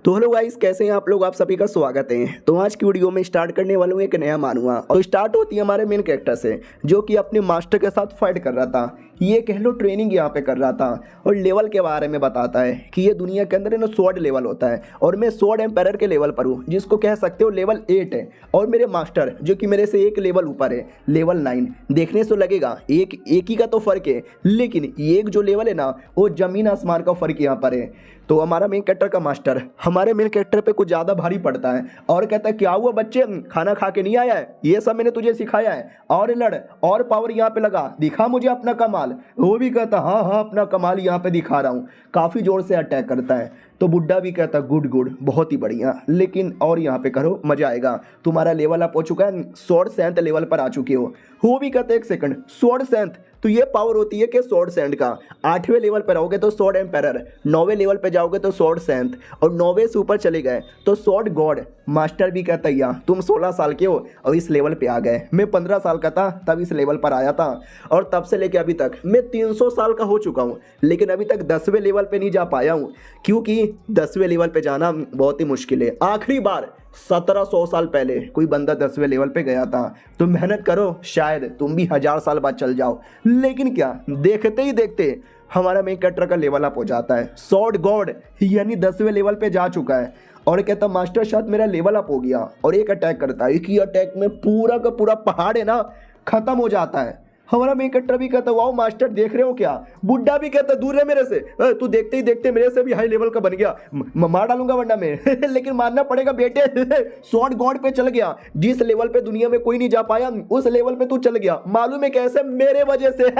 तो hello guys, कैसे हैं आप लोग। आप सभी का स्वागत है। तो आज की वीडियो में स्टार्ट करने वाला हूँ एक नया मानुआ, और स्टार्ट होती है हमारे मेन कैरेक्टर से, जो कि अपने मास्टर के साथ फाइट कर रहा था। ये कह लो ट्रेनिंग यहाँ पे कर रहा था, और लेवल के बारे में बताता है कि ये दुनिया के अंदर ना स्वॉर्ड लेवल होता है, और मैं स्वॉर्ड एम्पायर के लेवल पर हूँ, जिसको कह सकते हो लेवल 8 है। और मेरे मास्टर जो कि मेरे से एक लेवल ऊपर है, लेवल 9। देखने से लगेगा एक ही का तो फर्क है, लेकिन ये एक जो लेवल है ना, वो जमीन आसमान का फर्क यहाँ पर है। तो हमारा मेन कैरेक्टर का मास्टर हमारे मेन कैरेक्टर पे कुछ ज़्यादा भारी पड़ता है, और कहता है क्या हुआ बच्चे, खाना खा के नहीं आया है? ये सब मैंने तुझे सिखाया है, और लड़, और पावर यहाँ पे लगा, दिखा मुझे अपना कमाल। वो भी कहता हाँ हाँ अपना कमाल यहाँ पे दिखा रहा हूँ। काफ़ी ज़ोर से अटैक करता है। तो बुड्ढा भी कहता गुड गुड, बहुत ही बढ़िया, लेकिन और यहाँ पे करो, मजा आएगा। तुम्हारा लेवल अप हो चुका है, स्वॉर्ड सेंथ लेवल पर आ चुके हो। वो भी कहते एक सेकंड, स्वॉर्ड सेंथ? तो ये पावर होती है कि स्वॉर्ड सेंथ का 8वें लेवल पर आओगे तो स्वॉर्ड एम्पायर, 9वें लेवल पर जाओगे तो स्वॉर्ड सेंथ, और 9वें से ऊपर चले गए तो स्वॉर्ड गॉड। मास्टर भी कहता है तुम 16 साल के हो और इस लेवल पे आ गए। मैं 15 साल का था तब इस लेवल पर आया था, और तब से लेके अभी तक मैं 300 साल का हो चुका हूँ, लेकिन अभी तक 10वें लेवल पे नहीं जा पाया हूँ, क्योंकि 10वें लेवल पे जाना बहुत ही मुश्किल है। आखिरी बार 1700 साल पहले कोई बंदा 10वें लेवल पे गया था। तो मेहनत करो, शायद तुम भी 1000 साल बाद चल जाओ। लेकिन क्या, देखते ही देखते हमारा मेन कैरेक्टर का लेवल अप हो जाता है। स्वॉर्ड गॉड यानी 10वें लेवल पे जा चुका है, और कहता मास्टर शायद मेरा लेवल अप हो गया, और एक अटैक करता है। एक ही अटैक में पूरा का पूरा पहाड़ है ना खत्म हो जाता है। हमारा मेन कैरेक्टर भी कहता वाओ मास्टर देख रहे हो क्या? बुड्ढा भी कहता दूर है मेरे से, तू देखते ही देखते मेरे से भी हाई लेवल का बन गया, मार डालूंगा वरना मैं। लेकिन मानना पड़ेगा बेटे, स्वॉर्ड गॉड पे चल गया। जिस लेवल पे दुनिया में कोई नहीं जा पाया, उस लेवल पे तू चल गया। मालूम है कैसे? मेरे वजह से।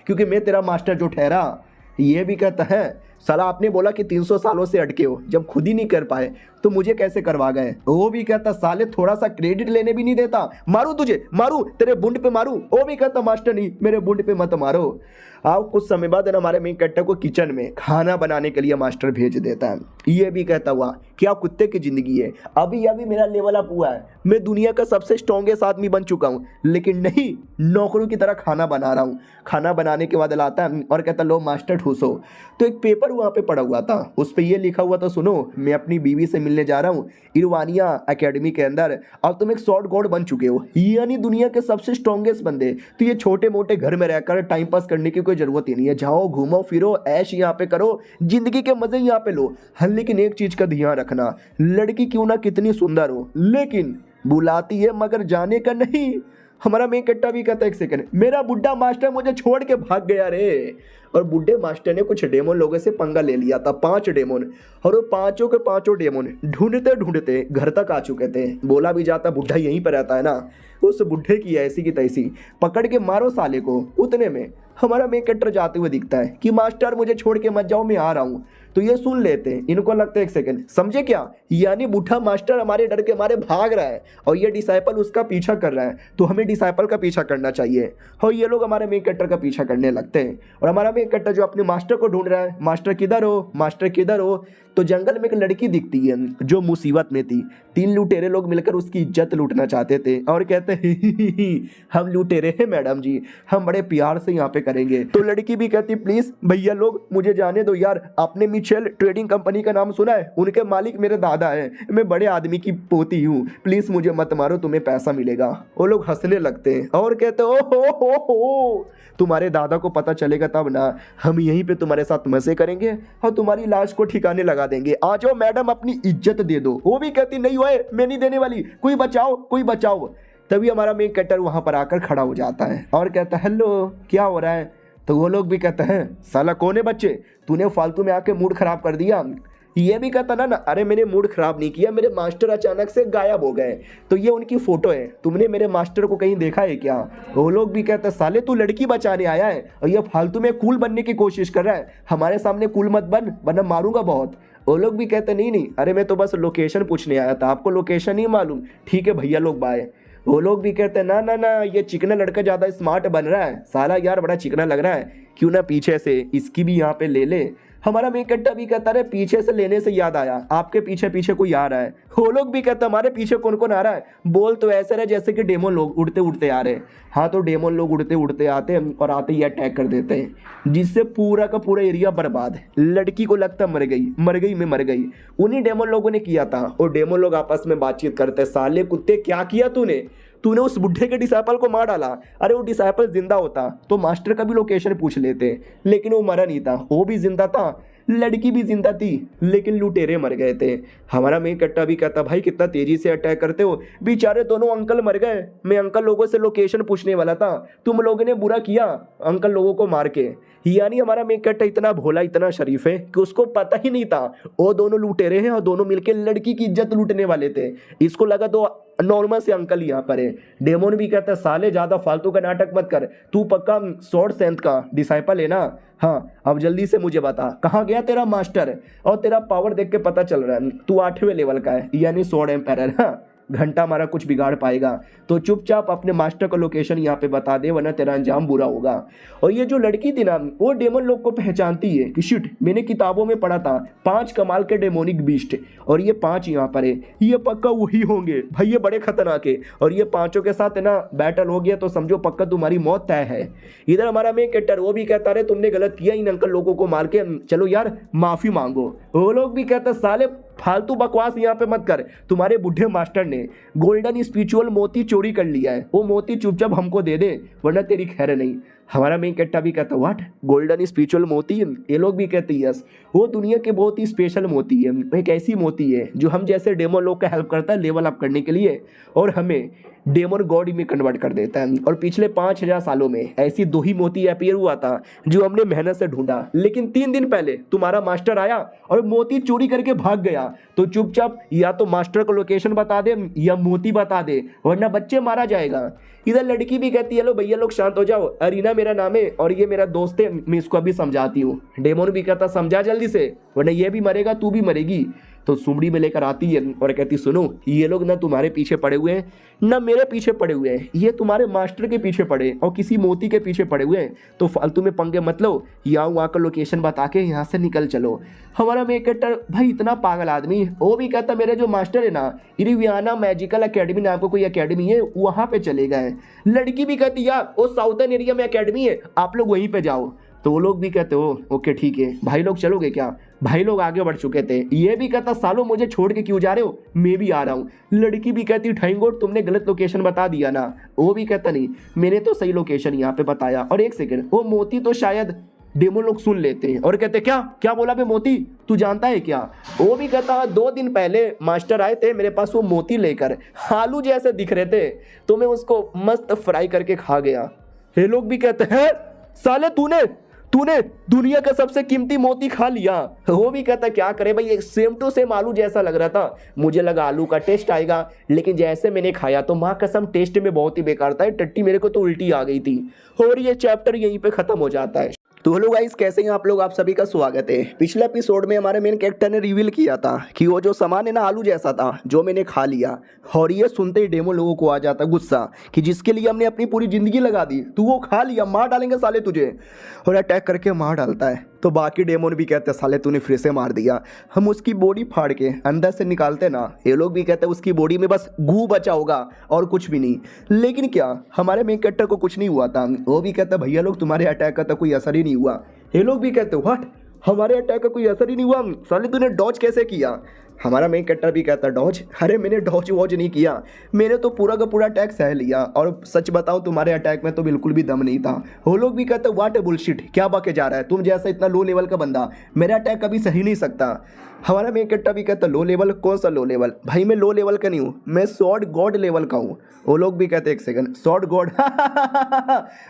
क्योंकि मैं तेरा मास्टर जो ठहरा। ये भी कहता है साला आपने बोला कि 300 सालों से अटके हो, जब खुद ही नहीं कर पाए तो मुझे कैसे करवा गए? वो भी कहता साले थोड़ा सा क्रेडिट लेने भी नहीं देता, मारू तुझे, मारू तेरे बुंड पे मारू। वो भी कहता मास्टर नहीं, मेरे बुंड पे मत मारो। आओ कुछ समय बाद हमारे मेन कैरेक्टर को किचन में खाना बनाने के लिए मास्टर भेज देता है। ये भी कहता हुआ क्या कुत्ते की जिंदगी है, अभी अभी मेरा लेवल अप हुआ है, मैं दुनिया का सबसे स्ट्रॉन्गेस्ट आदमी बन चुका हूँ, लेकिन नहीं, नौकरों की तरह खाना बना रहा हूँ। खाना बनाने के बाद लाता है और कहता लो मास्टर ठूसो। तो एक पेपर वहाँ पे पड़ा हुआ था, उस पर ये लिखा हुआ था सुनो, मैं अपनी बीवी से मिलने जा रहा हूँ इरवानिया एकेडमी के अंदर, अब तुम एक स्वॉर्ड गॉड बन चुके हो, यानी दुनिया के सबसे स्ट्रॉन्गेस्ट बंदे। तो ये छोटे मोटे घर में रहकर टाइम पास करने की कोई जरूरत ही नहीं है, जाओ घूमो फिरो, ऐश यहाँ पे करो, जिंदगी के मजे यहाँ पे लो। हाँ लेकिन एक चीज का ध्यान रखना, लड़की क्यों ना कितनी सुंदर हो, लेकिन बुलाती है मगर जाने का नहीं। हमारा मेन कट्टा भी कहता है एक सेकंड, मेरा बुड्ढा मास्टर मुझे छोड़ के भाग गया रे। और बुड्ढे मास्टर ने कुछ डेमोन लोगों से पंगा ले लिया था, 5 डेमोन, और वो पांचों के पांचों डेमोन ढूंढते ढूंढते घर तक आ चुके थे। बोला भी जाता बुड्ढा यहीं पर रहता है ना, उस बुड्ढे की ऐसी की तैसी पकड़ के मारो साले को। उतने में हमारा मेन कैरेक्टर जाते हुए दिखता है कि मास्टर मुझे छोड़ के मत जाओ, मैं आ रहा हूँ। तो ये सुन लेते हैं, इनको लगता है एक सेकंड, समझे क्या, यानी बूढ़ा मास्टर हमारे डर के मारे भाग रहा है, और ये डिसाइपल उसका पीछा कर रहा है, तो हमें डिसाइपल का पीछा करना चाहिए। और ये लोग हमारे मेन कैरेक्टर का पीछा करने लगते हैं, और हमारा मेन कैरेक्टर जो अपने मास्टर को ढूंढ रहा है, मास्टर किधर हो, मास्टर किधर हो। तो जंगल में एक लड़की दिखती है जो मुसीबत में थी। 3 लुटेरे लोग मिलकर उसकी इज्जत लूटना चाहते थे, और कहते हैं हम लुटेरे हैं मैडम जी, हम बड़े प्यार से यहाँ पे करेंगे। तो लड़की भी कहती प्लीज भैया लोग मुझे जाने दो यार, आपने मिचेल ट्रेडिंग कंपनी का नाम सुना है? उनके मालिक मेरे दादा है, मैं बड़े आदमी की पोती हूँ, प्लीज मुझे मत मारो, तुम्हें पैसा मिलेगा। वो लोग हंसने लगते हैं और कहते हो तुम्हारे दादा को पता चलेगा तब ना, हम यहीं पे तुम्हारे साथ मजे करेंगे और तुम्हारी लाश को ठिकाने लगा देंगे, आ जाओ मैडम अपनी इज्जत दे दो। वो भी कहती नहीं हुए, मैं नहीं देने वाली, कोई बचाओ कोई बचाओ। तभी हमारा मेन कैरेक्टर वहां पर आकर खड़ा हो जाता है और कहता है हेलो क्या हो रहा है? तो वो लोग भी कहते हैं साला कौन है बच्चे, तूने फालतू में आके मूड खराब कर दिया। ये भी कहता ना अरे मैंने मूड खराब नहीं किया, मेरे मास्टर अचानक से गायब हो गए। तो ये उनकी फोटो है, तुमने मेरे मास्टर को कहीं देखा है क्या? वो लोग भी कहते साले तू लड़की बचाने आया है और ये फालतू में कूल बनने की कोशिश कर रहा है, हमारे सामने कूल मत बन वरना मारूंगा बहुत। वो लोग भी कहते नहीं नहीं अरे मैं तो बस लोकेशन पूछने आया था, आपको लोकेशन नहीं मालूम, ठीक है भैया लोग बाय। वो लोग भी कहते हैं ना ना ना ये चिकना लड़का ज़्यादा स्मार्ट बन रहा है, साला यार बड़ा चिकना लग रहा है, क्यों ना पीछे से इसकी भी यहाँ पे ले ले। हमारा मेन कैरेक्टर भी कहता है पीछे से लेने से याद आया, आपके पीछे पीछे कोई आ रहा है। वो लोग भी कहते हमारे पीछे कौन कौन आ रहा है, बोल तो ऐसे रहे जैसे कि डेमन लोग उड़ते उड़ते आ रहे हैं। हाँ, तो डेमन लोग उड़ते उड़ते आते हैं और आते ही अटैक कर देते हैं, जिससे पूरा का पूरा एरिया बर्बाद है। लड़की को लगता मर गई मैं मर गई। उन्हीं डेमन लोगों ने किया था। और डेमन लोग आपस में बातचीत करते, साले कुत्ते क्या किया तूने उस बुढ़े के डिसाइपल को मार डाला। अरे वो डिसाइपल जिंदा होता तो मास्टर का भी लोकेशन पूछ लेते, लेकिन वो मरा नहीं था, वो भी जिंदा था, लड़की भी जिंदा थी, लेकिन लुटेरे मर गए थे। हमारा मेन कट्टा भी कहता भाई कितना तेजी से अटैक करते हो, बेचारे दोनों अंकल मर गए। मैं अंकल लोगों से लोकेशन पूछने वाला था, तुम लोगों ने बुरा किया अंकल लोगों को मार के। यानी हमारा मेन कट्टा इतना भोला इतना शरीफ है कि उसको पता ही नहीं था वो दोनों लुटेरे हैं और दोनों मिलकर लड़की की इज्जत लूटने वाले थे। इसको लगा तो नॉर्मल से अंकल यहाँ पर है। डेमोन भी कहता है साले ज्यादा फालतू का नाटक मत कर, तू पक्का स्वॉर्ड सेंथ का डिसाइपल है ना। हाँ, अब जल्दी से मुझे बता कहाँ गया तेरा मास्टर, और तेरा पावर देख के पता चल रहा है तू 8वें लेवल का है, यानी स्वॉर्ड एम्पायर। हाँ, घंटा हमारा कुछ बिगाड़ पाएगा तो चुपचाप अपने मास्टर का लोकेशन यहाँ पे बता दे, वरना तेरा अंजाम बुरा होगा। और ये जो लड़की थी ना, वो डेमन लोग को पहचानती है कि शिट मैंने किताबों में पढ़ा था 5 कमाल के डेमोनिक बीस्ट, और ये 5 यहाँ पर है, ये पक्का वही होंगे भाई, ये बड़े खतरनाक है। और ये 5 के साथ है ना बैटल हो गया तो समझो पक्का तुम्हारी मौत तय है। इधर हमारा मेन कैरेक्टर वो भी कहता रहे तुमने गलत किया इन अंकल लोगों को मार के, चलो यार माफी मांगो। वो लोग भी कहते साले फालतू बकवास यहाँ पे मत कर, तुम्हारे बुढ़े मास्टर ने गोल्डन स्पिरिचुअल मोती चोरी कर लिया है, वो मोती चुपचाप हमको दे दे वरना तेरी खैर नहीं। हमारा मेन कैरेक्टर भी कहता व्हाट गोल्डन स्पिरिचुअल मोती, ये लोग भी कहते यस, वो दुनिया के बहुत ही स्पेशल मोती है, एक ऐसी मोती है जो हम जैसे डेमन लोग का हेल्प करता है लेवल अप करने के लिए, और हमें डेमन गॉड में कन्वर्ट कर देता है। और पिछले 5000 सालों में ऐसी 2 ही मोती अपीयर हुआ था जो हमने मेहनत से ढूंढा, लेकिन 3 दिन पहले तुम्हारा मास्टर आया और मोती चोरी करके भाग गया। तो चुपचाप या तो मास्टर को लोकेशन बता दे या मोती बता दे, वरना बच्चे मारा जाएगा। इधर लड़की भी कहती है लो भैया लोग शांत हो जाओ, अरीना मेरा नाम है और ये मेरा दोस्त है, मैं इसको अभी समझाती हूँ। डेमोन भी कहता समझा जल्दी से वरना ये भी मरेगा तू भी मरेगी। तो सुमड़ी में लेकर आती है और कहती सुनो ये लोग ना तुम्हारे पीछे पड़े हुए हैं ना मेरे पीछे पड़े हुए हैं, ये तुम्हारे मास्टर के पीछे पड़े और किसी मोती के पीछे पड़े हुए हैं, तो फालतू में पंगे मत लो, यहाँ वहाँ का लोकेशन बता के यहाँ से निकल चलो। हमारा मेन कैरेक्टर भाई इतना पागल आदमी, वो भी कहता मेरे जो मास्टर है ना इरिवियाना मैजिकल एकेडमी नाम को कोई एकेडमी है, वहाँ पे चले गए। लड़की भी कहती यार वो साउथर्न एरिया में एकेडमी है, आप लोग वहीं पे जाओ। तो वो लोग भी कहते हो ओके ठीक है, भाई लोग चलोगे क्या? भाई लोग आगे बढ़ चुके थे। ये भी कहता सालों मुझे छोड़ के क्यों जा रहे हो, मैं भी आ रहा हूँ। लड़की भी कहती ठैंगोट तुमने गलत लोकेशन बता दिया ना। वो भी कहता नहीं मैंने तो सही लोकेशन यहाँ पे बताया। और एक सेकंड, वो मोती तो शायद डेमो लोग सुन लेते हैं और कहते क्या क्या बोला बे मोती, तू जानता है क्या? वो भी कहता 2 दिन पहले मास्टर आए थे मेरे पास वो मोती लेकर, आलू जैसे दिख रहे थे, तो मैं उसको मस्त फ्राई करके खा गया। ये लोग भी कहते हैं साले तूने दुनिया का सबसे कीमती मोती खा लिया। वो भी कहता क्या करे भाई, एक सेम टू सेम आलू जैसा लग रहा था, मुझे लगा आलू का टेस्ट आएगा, लेकिन जैसे मैंने खाया तो माँ कसम टेस्ट में बहुत ही बेकार था, टट्टी मेरे को तो उल्टी आ गई थी। और ये चैप्टर यहीं पे खत्म हो जाता है। तो हेलो गाइस, कैसे हैं आप लोग? आप सभी का स्वागत है। पिछले एपिसोड में हमारे मेन कैरेक्टर ने रिवील किया था कि वो जो सामान है ना आलू जैसा था जो मैंने खा लिया, और ये सुनते ही डेमो लोगों को आ जाता गुस्सा कि जिसके लिए हमने अपनी पूरी जिंदगी लगा दी तू वो खा लिया, मार डालेंगे साले तुझे, और अटैक करके मार डालता है। तो बाकी डेमोन भी कहते हैं साले तूने फिर से मार दिया, हम उसकी बॉडी फाड़ के अंदर से निकालते ना। ये लोग भी कहते हैं उसकी बॉडी में बस गू बचा होगा और कुछ भी नहीं। लेकिन क्या हमारे मेन कैरेक्टर को कुछ नहीं हुआ था? वो भी कहता भैया लोग तुम्हारे अटैक का तो कोई असर ही नहीं हुआ। ये लोग भी कहते व्हाट, हमारे अटैक का कोई असर ही नहीं हुआ, साले तूने डॉज कैसे किया? हमारा मेन कैरेक्टर भी कहता डॉज, अरे मैंने डॉज वॉज नहीं किया, मैंने तो पूरा का पूरा अटैक सह लिया, और सच बताऊं तुम्हारे अटैक में तो बिल्कुल भी दम नहीं था। वो लोग भी कहते व्हाट ए बुलशिट, क्या बके जा रहा है, तुम जैसा इतना लो लेवल का बंदा मेरा अटैक कभी सही नहीं सकता। हमारा मेन कैरेक्टर भी कहता लो लेवल, कौन सा लो लेवल? भाई मैं लो लेवल का नहीं हूँ, मैं स्वॉर्ड गॉड लेवल का हूँ। वो लोग भी कहते एक सेकंड, स्वॉर्ड गॉड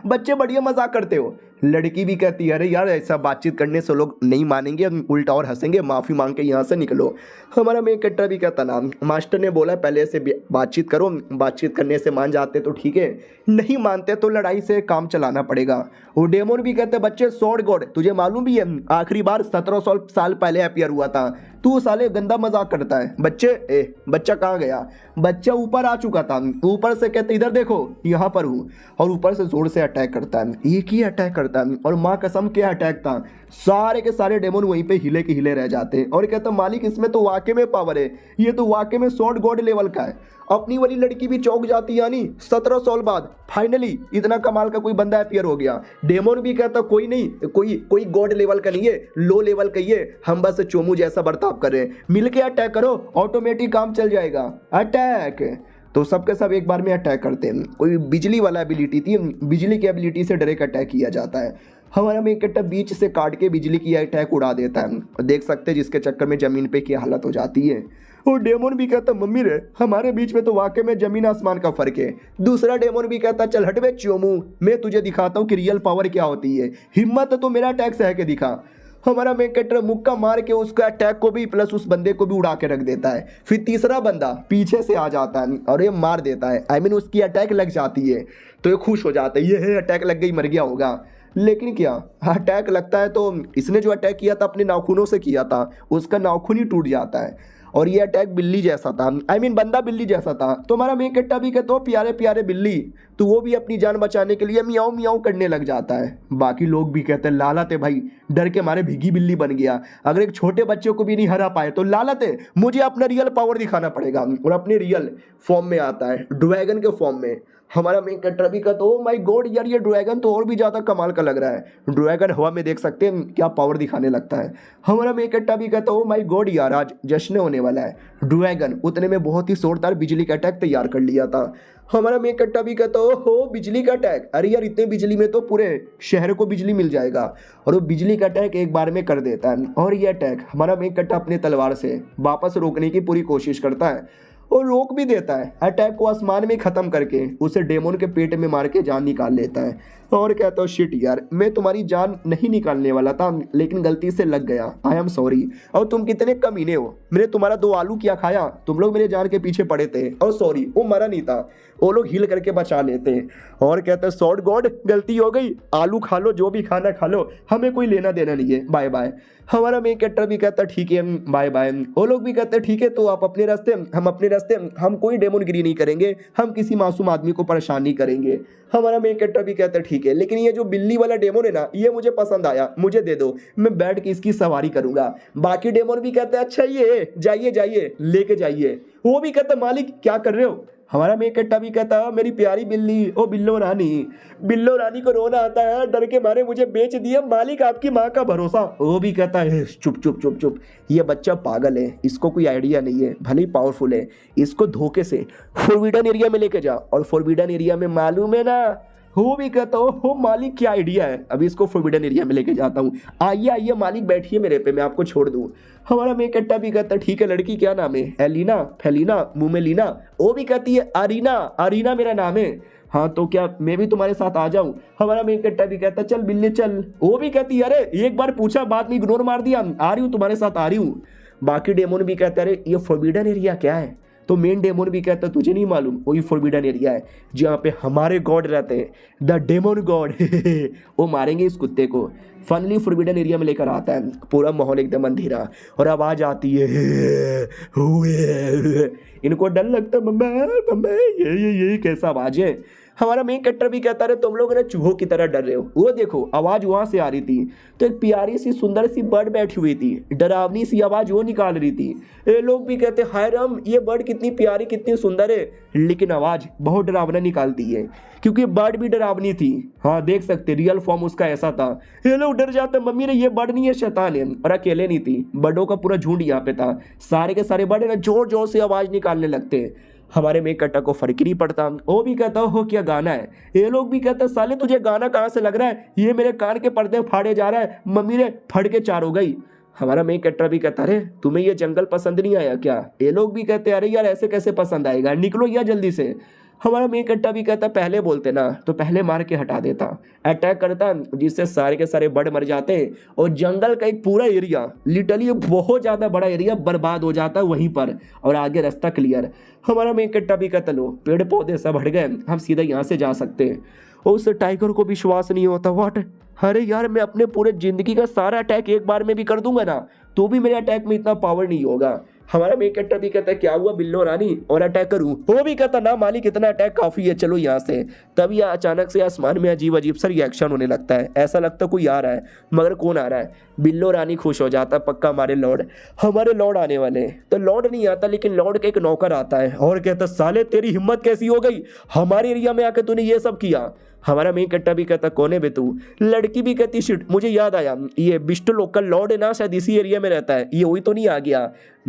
बच्चे बढ़िया मजाक करते हो। लड़की भी कहती है अरे यार ऐसा बातचीत करने से लोग नहीं मानेंगे, उल्टा और हंसेंगे, माफ़ी मांग के यहाँ से निकलो। हमारा मेन कैरेक्टर भी कहता ना मास्टर ने बोला पहले से बातचीत करो, बातचीत करने से मान जाते तो ठीक है, नहीं मानते तो लड़ाई से काम चलाना पड़ेगा। वो डेमोन भी कहते बच्चे स्वॉर्ड गॉड तुझे मालूम भी है आखिरी बार 1700 साल पहले अपीयर हुआ था, तू साले गंदा मजाक करता है। बच्चा कहाँ गया? बच्चा ऊपर आ चुका था, ऊपर से कहते इधर देखो यहाँ पर हूँ, और ऊपर से जोर से अटैक करता है। एक ही अटैक करता है और माँ कसम क्या अटैक था, सारे के सारे डेमन वहीं पे हिले के हिले रह जाते हैं। और कहता मालिक इसमें तो वाकई में पावर है, ये तो वाकई में सॉर्ड गॉड लेवल का है। अपनी वाली लड़की भी चौंक जाती, यानी 17 साल बाद फाइनली इतना कमाल का कोई बंदा अपीयर हो गया। डेमन भी कहता कोई नहीं, कोई गॉड लेवल का नहीं है, लो लेवल का ही है, हम बस चोमू जैसा बर्ताव कर रहे हैं, मिलके अटैक करो, ऑटोमेटिक काम चल जाएगा। अटैक तो सबके सब एक बार में अटैक करते हैं। कोई बिजली वाला एबिलिटी थी, बिजली की एबिलिटी से डायरेक्ट अटैक किया जाता है। हमारा में एक बीच से काट के बिजली की अटैक उड़ा देता है। देख सकते हैं जिसके चक्कर में जमीन पे की हालत हो जाती है। और डेमन भी कहता मम्मी रे हमारे बीच में तो वाकई में जमीन आसमान का फर्क है। दूसरा डेमन भी कहता चल हट बे चोमू, मैं तुझे दिखाता हूँ कि रियल पावर क्या होती है, हिम्मत तो मेरा अटैक सह के दिखा। हमारा मेन कैरेक्टर मुक्का मार के उसका अटैक को भी प्लस उस बंदे को भी उड़ा के रख देता है। फिर तीसरा बंदा पीछे से आ जाता है और ये मार देता है, आई मीन उसकी अटैक लग जाती है तो ये खुश हो जाता है, ये है अटैक लग गई, मर गया होगा। लेकिन क्या अटैक लगता है तो इसने जो अटैक किया था अपने नाखूनों से किया था, उसका नाखून ही टूट जाता है। और ये अटैक बिल्ली जैसा था, आई मीन बंदा बिल्ली जैसा था। तो हमारा मेन कैरेक्टर भी कहते हो प्यारे प्यारे बिल्ली, तो वो भी अपनी जान बचाने के लिए मियाऊ मियाऊ करने लग जाता है। बाकी लोग भी कहते हैं लालत है भाई, डर के मारे भीगी बिल्ली बन गया। अगर एक छोटे बच्चे को भी नहीं हरा पाए तो लालत है, मुझे अपना रियल पावर दिखाना पड़ेगा। और अपने रियल फॉर्म में आता है, ड्रैगन के फॉर्म में। हमारा मेन कैरेक्टर भी कहता है ओ माय गॉड यार ये ड्रैगन तो और भी ज़्यादा कमाल का लग रहा है। ड्रैगन हवा में देख सकते हैं क्या पावर दिखाने लगता है। हमारा मेन कैरेक्टर भी कहता है ओ माय गॉड यार आज जश्न होने वाला है। ड्रैगन उतने में बहुत ही जोरदार बिजली का अटैक तैयार कर लिया था। हमारा मेन कैरेक्टर भी कहता है हो बिजली का अटैक, अरे यार इतने बिजली में तो पूरे शहर को बिजली मिल जाएगा। और वो बिजली का अटैक एक बार में कर देता है। और ये अटैक हमारा मेन कैरेक्टर अपने तलवार से वापस रोकने की पूरी कोशिश करता है और रोक भी देता है। अटैक को आसमान में ख़त्म करके उसे डेमन के पेट में मार के जान निकाल लेता है। और कहता हूँ शिट यार मैं तुम्हारी जान नहीं निकालने वाला था लेकिन गलती से लग गया, आई एम सॉरी। और तुम कितने कमीने हो, मैंने तुम्हारा 2 आलू क्या खाया, तुम लोग मेरे जान के पीछे पड़े थे। और सॉरी वो मरा नहीं था, वो लोग हिल करके बचा लेते हैं। और कहते हैं सॉर्ड गॉड गलती हो गई, आलू खा लो जो भी खाना खा लो, हमें कोई लेना देना नहीं है, बाय बाय। हमारा मेन कैरेक्टर भी कहता है ठीक है बाय बाय। वो लोग भी कहते हैं ठीक है तो आप अपने रास्ते हम अपने रास्ते, हम कोई डेमोनगिरी नहीं करेंगे, हम किसी मासूम आदमी को परेशान नहीं करेंगे। हमारा मेन कैरेक्टर भी कहता है ठीक है, लेकिन ये जो बिल्ली वाला डेमोन है ना ये मुझे पसंद आया, मुझे दे दो, मैं बैठ के इसकी सवारी करूंगा। बाकी डेमोन भी कहते हैं अच्छा ये जाइए जाइए लेके जाइए। वो भी कहता है मालिक क्या कर रहे हो। हमारा मेन कैरेक्टर भी कहता है मेरी प्यारी बिल्ली ओ बिल्लो रानी को रोना आता है, डर के मारे मुझे बेच दिया मालिक, आपकी माँ का भरोसा। वो भी कहता है चुप चुप चुप चुप, ये बच्चा पागल है, इसको कोई आइडिया नहीं है, भले ही पावरफुल है, इसको धोखे से फॉरबिडन एरिया में लेके जा। और फॉरबिडन एरिया में मालूम है ना, वो भी कहता हो मालिक क्या आइडिया है, अभी इसको फॉरबिडन एरिया में लेके जाता हूँ, आइए आइए मालिक बैठिए मेरे पे, मैं आपको छोड़ दूँ। हमारा मेन कैरेक्टर भी कहता है ठीक है लड़की क्या नाम है, एलिना फेलिना मुँह में लीना। वो भी कहती है अरीना मेरा नाम है, हाँ तो क्या मैं भी तुम्हारे साथ आ जाऊं। हमारा मेन कैरेक्टर भी कहता चल बिल्ली चल। वो भी कहती है अरे एक बार पूछा बाद में इग्नोर मार दिया, आ रही हूँ तुम्हारे साथ आ रही हूँ। बाकी डेमोन भी कहते अरे ये फॉरबिडन एरिया क्या है। तो मेन डेमोन भी कहता तुझे नहीं मालूम वही फॉरबिडन एरिया है जहाँ पे हमारे गॉड रहते हैं, द डेमोन गॉड। वो मारेंगे इस कुत्ते को। फाइनली फॉरबिडन एरिया में लेकर आता है, पूरा माहौल एकदम अंधेरा और आवाज़ आती है। इनको डर लगता है मम्मा ये कैसा आवाज़ है। हमारा मेन कैरेक्टर भी कहता है तुम लोग ना चूहों की तरह डर रहे हो। वो देखो आवाज़ वहाँ से आ रही थी तो एक प्यारी सी सुंदर सी बर्ड बैठी हुई थी, डरावनी सी आवाज़ वो निकाल रही थी। ये लोग भी कहते हाय राम ये बर्ड कितनी प्यारी कितनी सुंदर है, लेकिन आवाज़ बहुत डरावना निकालती है क्योंकि बर्ड भी डरावनी थी। हाँ देख सकते रियल फॉर्म उसका ऐसा था। ये लोग डर जाते मम्मी ने ये बर्ड नहीं है शैतान है। और अकेले नहीं थी, बर्डों का पूरा झुंड यहाँ पे था, सारे के सारे बर्ड ना जोर जोर से आवाज़ निकालने लगते हैं। हमारे मेन कैरेक्टर को फर्क ही नहीं पड़ता, वो भी कहता हो क्या गाना है। ये लोग भी कहते साले तुझे गाना कहाँ से लग रहा है, ये मेरे कान के पर्दे फाड़े जा रहा है, मम्मी ने फड़ के चार हो गई। हमारा मेन कैरेक्टर भी कहता अरे तुम्हें ये जंगल पसंद नहीं आया क्या। ये लोग भी कहते अरे यार ऐसे कैसे पसंद आएगा, निकलो यार जल्दी से। हमारा मेन कैरेक्टर भी कहता पहले बोलते ना तो पहले मार के हटा देता। अटैक करता जिससे सारे के सारे बर्ड मर जाते और जंगल का एक पूरा एरिया लिटरली बहुत ज़्यादा बड़ा एरिया बर्बाद हो जाता वहीं पर और आगे रास्ता क्लियर। हमारा मेन कैरेक्टर भी कहता लो पेड़ पौधे सब हट गए, हम सीधा यहाँ से जा सकते हैं। और उस टाइगर को विश्वास नहीं होता, व्हाट, अरे यार मैं अपने पूरे ज़िंदगी का सारा अटैक एक बार में भी कर दूंगा ना तो भी मेरे अटैक में इतना पावर नहीं होगा। हमारा मेन कैरेक्टर भी कहता है क्या हुआ बिल्लो रानी, और अटैक करूं? वो भी कहता ना मालिक इतना अटैक काफी है, चलो यहाँ से। तब यह अचानक से आसमान में अजीब अजीब सा रिएक्शन होने लगता है, ऐसा लगता है कोई आ रहा है, मगर कौन आ रहा है? बिल्लो रानी खुश हो जाता, पक्का हमारे लॉर्ड आने वाले हैं। तो लॉर्ड नहीं आता, लेकिन लॉर्ड का एक नौकर आता है और कहता साले तेरी हिम्मत कैसी हो गई, हमारे एरिया में आके तूने ये सब किया। हमारा मेन कट्टा भी कहता कौन है बे तू? लड़की भी कहती शिट मुझे याद आया, ये बिस्टो लोकल लॉर्ड है ना, शायद इसी एरिया में रहता है, ये वही तो नहीं आ गया?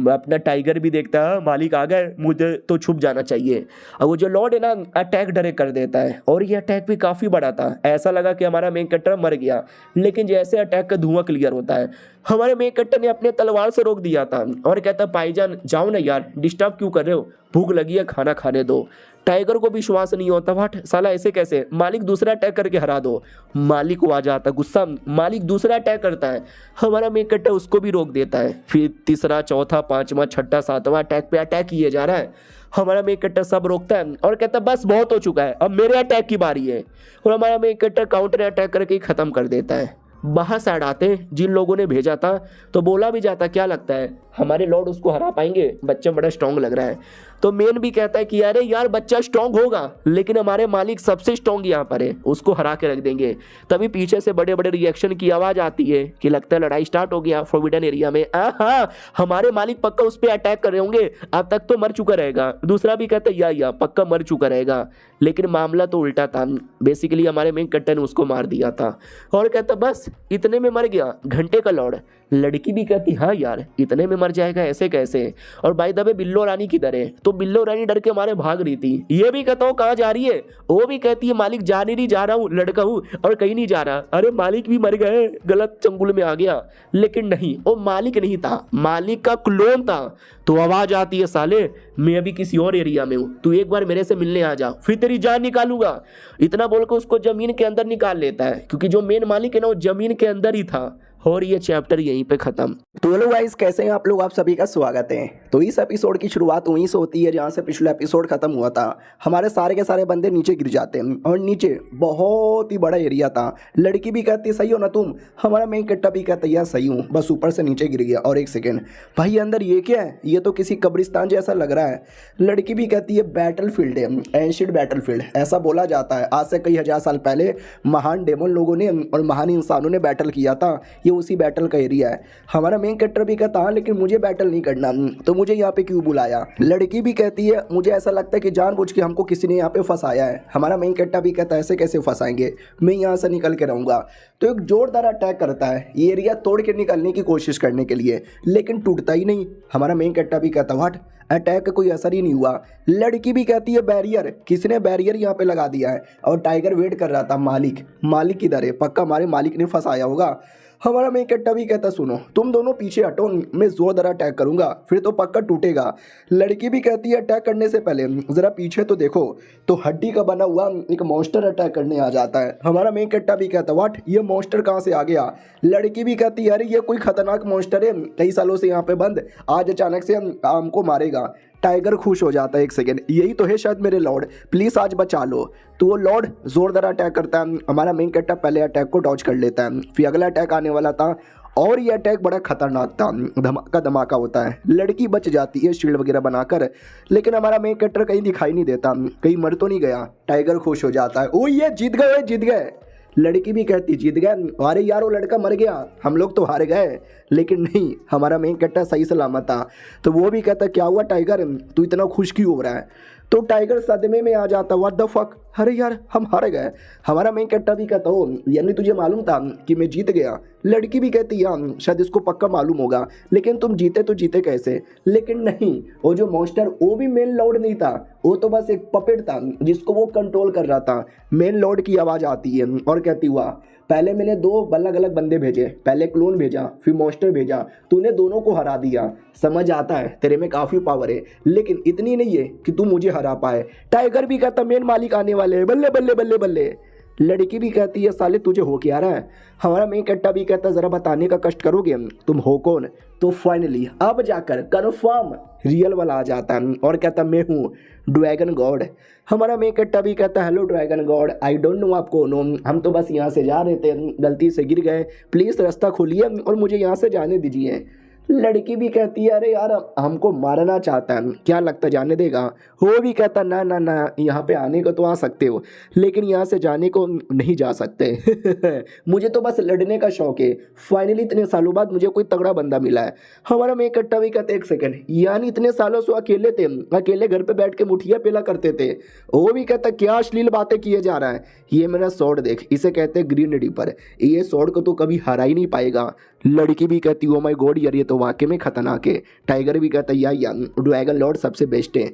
अपना टाइगर भी देखता है मालिक आ गए, मुझे तो छुप जाना चाहिए। और वो जो लॉर्ड है ना अटैक डायरेक्ट कर देता है, और ये अटैक भी काफी बड़ा था, ऐसा लगा कि हमारा मेन कट्टर मर गया। लेकिन जैसे अटैक का धुआं क्लियर होता है, हमारे मेन कट्टर ने अपने तलवार से रोक दिया था और कहता भाईजान जाओ ना यार, डिस्टर्ब क्यों कर रहे हो, भूख लगी है खाना खाने दो। टाइगर को विश्वास नहीं होता, वाट साला ऐसे कैसे, मालिक दूसरा अटैक करके हरा दो। मालिक को आ जाता गुस्सा, मालिक दूसरा अटैक करता है, हमारा मेन कट्टा उसको भी रोक देता है। फिर तीसरा चौथा पांचवा छठा सातवां अटैक पे अटैक किए जा रहा है, हमारा मेन कट्टा सब रोकता है और कहता बस बहुत हो चुका है, अब मेरे अटैक की बारी है। और हमारा मेन कट्टा काउंटर अटैक करके खत्म कर देता है। बाहर साइड आते जिन लोगों ने भेजा था, तो बोला भी जाता क्या लगता है हमारे लॉर्ड उसको हरा पाएंगे, बच्चा बड़ा स्ट्रांग लग रहा है। तो मेन भी कहता है कि अरे यार बच्चा स्ट्रांग होगा, लेकिन हमारे मालिक सबसे स्ट्रांग यहाँ पर है, उसको हरा के रख देंगे। तभी पीछे से बड़े बड़े रिएक्शन की आवाज आती है कि लगता है लड़ाई स्टार्ट हो गया फॉरबिडन एरिया में। हाँ हमारे मालिक पक्का उस पर अटैक कर रहे होंगे, अब तक तो मर चुका रहेगा। दूसरा भी कहता है या पक्का मर चुका रहेगा, लेकिन मामला तो उल्टा था। बेसिकली हमारे मेन कट्टर ने उसको मार दिया था और कहता बस इतने में मर गया घंटे का लॉर्ड। लड़की भी कहती हाँ यार इतने में मर जाएगा ऐसे कैसे। और भाई दबे बिल्लो रानी किधर है? तो बिल्लो रानी डर के मारे भाग रही थी। ये भी कहता हूँ कहाँ जा रही है? वो भी कहती है मालिक जा नहीं जा रहा हूँ, लड़का हूँ और कहीं नहीं जा रहा। अरे मालिक भी मर गए, गलत चंगुल में आ गया। लेकिन नहीं, वो मालिक नहीं था, मालिक का क्लोन था। तो आवाज आती है साले मैं अभी किसी और एरिया में हूँ, तू एक बार मेरे से मिलने आ जा, फिर तेरी जान निकालूंगा। इतना बोलकर उसको जमीन के अंदर निकाल लेता है, क्योंकि जो मेन मालिक है ना वो जमीन के अंदर ही था। और ये चैप्टर यहीं पे खत्म। तो हेलो गाइस, कैसे हैं आप लोग? आप सभी का स्वागत है। तो इस एपिसोड की शुरुआत वहीं से होती है जहाँ से पिछला एपिसोड खत्म हुआ था। हमारे सारे के सारे बंदे नीचे गिर जाते हैं और नीचे बहुत ही बड़ा एरिया था। लड़की भी कहती सही हो ना तुम? हमारा मेन कट्टा भी कहता यार सही हूँ, बस ऊपर से नीचे गिर गया। और एक सेकेंड भाई अंदर ये क्या है? ये तो किसी कब्रिस्तान जैसा लग रहा है। लड़की भी कहती है बैटल फील्ड है, एंशिएंट बैटल फील्ड ऐसा बोला जाता है। आज से कई हजार साल पहले महान डेमन लोगों ने और महान इंसानों ने बैटल किया था, ये उसी बैटल का एरिया है। हमारा मेन कैरेक्टर भी कहता हाँ लेकिन मुझे बैटल नहीं करना, तो मुझे यहाँ पे क्यों बुलाया? लड़की भी कहती है मुझे ऐसा लगता है कि जानबूझ के हमको किसी ने यहाँ पे फंसाया है। हमारा मेन कैरेक्टर भी कहता है ऐसे कैसे फंसाएंगे, मैं यहाँ से निकल के रहूँगा। तो एक जोरदार अटैक करता है ये एरिया तोड़ के निकलने की कोशिश करने के लिए, लेकिन टूटता ही नहीं। हमारा मेन कैरेक्टर भी कहता व्हाट, अटैक का कोई असर ही नहीं हुआ। लड़की भी कहती है बैरियर, किसी ने बैरियर यहाँ पे लगा दिया है। और टाइगर वेट कर रहा था मालिक किधर है, पक्का हमारे मालिक ने फंसाया होगा। हमारा मेन कैरेक्टर भी कहता सुनो तुम दोनों पीछे हटो, मैं जोरदार अटैक करूंगा फिर तो पक्का टूटेगा। लड़की भी कहती है अटैक करने से पहले जरा पीछे तो देखो, तो हड्डी का बना हुआ एक मॉन्स्टर अटैक करने आ जाता है। हमारा मेन कैरेक्टर भी कहता व्हाट, ये मॉन्स्टर कहाँ से आ गया? लड़की भी कहती है अरे ये कोई खतरनाक मॉन्स्टर है, कई सालों से यहाँ पे बंद, आज अचानक से हमको मारेगा। टाइगर खुश हो जाता है, एक सेकेंड यही तो है शायद मेरे लॉर्ड, प्लीज आज बचा लो। तो वो लॉर्ड जोरदार अटैक करता है। हमारा मेन कैरेक्टर पहले अटैक को डॉज कर लेता है, फिर अगला अटैक आने वाला था और ये अटैक बड़ा खतरनाक था, धमाका होता है। लड़की बच जाती है शील्ड वगैरह बनाकर, लेकिन हमारा मेन कैरेक्टर कहीं दिखाई नहीं देता, कहीं मर तो नहीं गया। टाइगर खुश हो जाता है, ओ ये जीत गए। लड़की भी कहती जीत गए, अरे यार वो लड़का मर गया, हम लोग तो हार गए। लेकिन नहीं, हमारा मेन कैरेक्टर सही सलामत था। तो वो भी कहता क्या हुआ टाइगर, तू इतना खुश क्यों हो रहा है? तो टाइगर सदमे में आ जाता, व्हाट द फक, अरे यार हम हार गए। हमारा मेन कैरेक्टर भी कहता हो यानी तुझे मालूम था कि मैं जीत गया? लड़की भी कहती है शायद इसको पक्का मालूम होगा, लेकिन तुम जीते तो जीते कैसे? लेकिन नहीं, वो जो मॉन्स्टर वो भी मेन लॉर्ड नहीं था, वो तो बस एक पपेट था जिसको वो कंट्रोल कर रहा था। मेन लॉर्ड की आवाज़ आती है और कहती हुआ पहले मैंने दो अलग अलग बंदे भेजे, पहले क्लोन भेजा फिर मॉन्स्टर भेजा, तूने दोनों को हरा दिया। समझ आता है तेरे में काफ़ी पावर है, लेकिन इतनी नहीं है कि तू मुझे हरा पाए। टाइगर भी कहता मेन मालिक आने वाले हैं, बल्ले बल्ले बल्ले बल्ले। लड़की भी कहती है साले तुझे हो क्या रहा है? हमारा मेन कैरेक्टर भी कहता ज़रा बताने का कष्ट करोगे तुम हो कौन? तो फाइनली अब जाकर कन्फर्म रियल वाला आ जाता है और कहता मैं हूँ ड्रैगन गॉड। हमारा मेन कैरेक्टर भी कहता hello dragon God, I don't know आप कौन हो, हम तो बस यहाँ से जा रहे थे, गलती से गिर गए, प्लीज़ रास्ता खोलिए और मुझे यहाँ से जाने दीजिए। लड़की भी कहती है अरे यार हमको मारना चाहता है, क्या लगता है जाने देगा? वो भी कहता ना ना ना, यहाँ पे आने को तो आ सकते हो लेकिन यहाँ से जाने को नहीं जा सकते। मुझे तो बस लड़ने का शौक है, फाइनली इतने सालों बाद मुझे कोई तगड़ा बंदा मिला है। हमारा मैं इकट्ठा भी कहते एक सेकंड, यानी इतने सालों से अकेले थे, अकेले घर पे बैठ के मुठिया पेला करते थे। वो भी कहता क्या अश्लील बातें किए जा रहा है, ये मेरा स्वॉर्ड देख, इसे कहते हैं ग्रीन रिपर, ये स्वॉर्ड को तो कभी हरा ही नहीं पाएगा। लड़की भी कहती ओ माय गॉड यार ये तो वाकई में खतरनाक है। टाइगर भी कहता या ड्रैगन लॉर्ड सबसे बेस्ट है।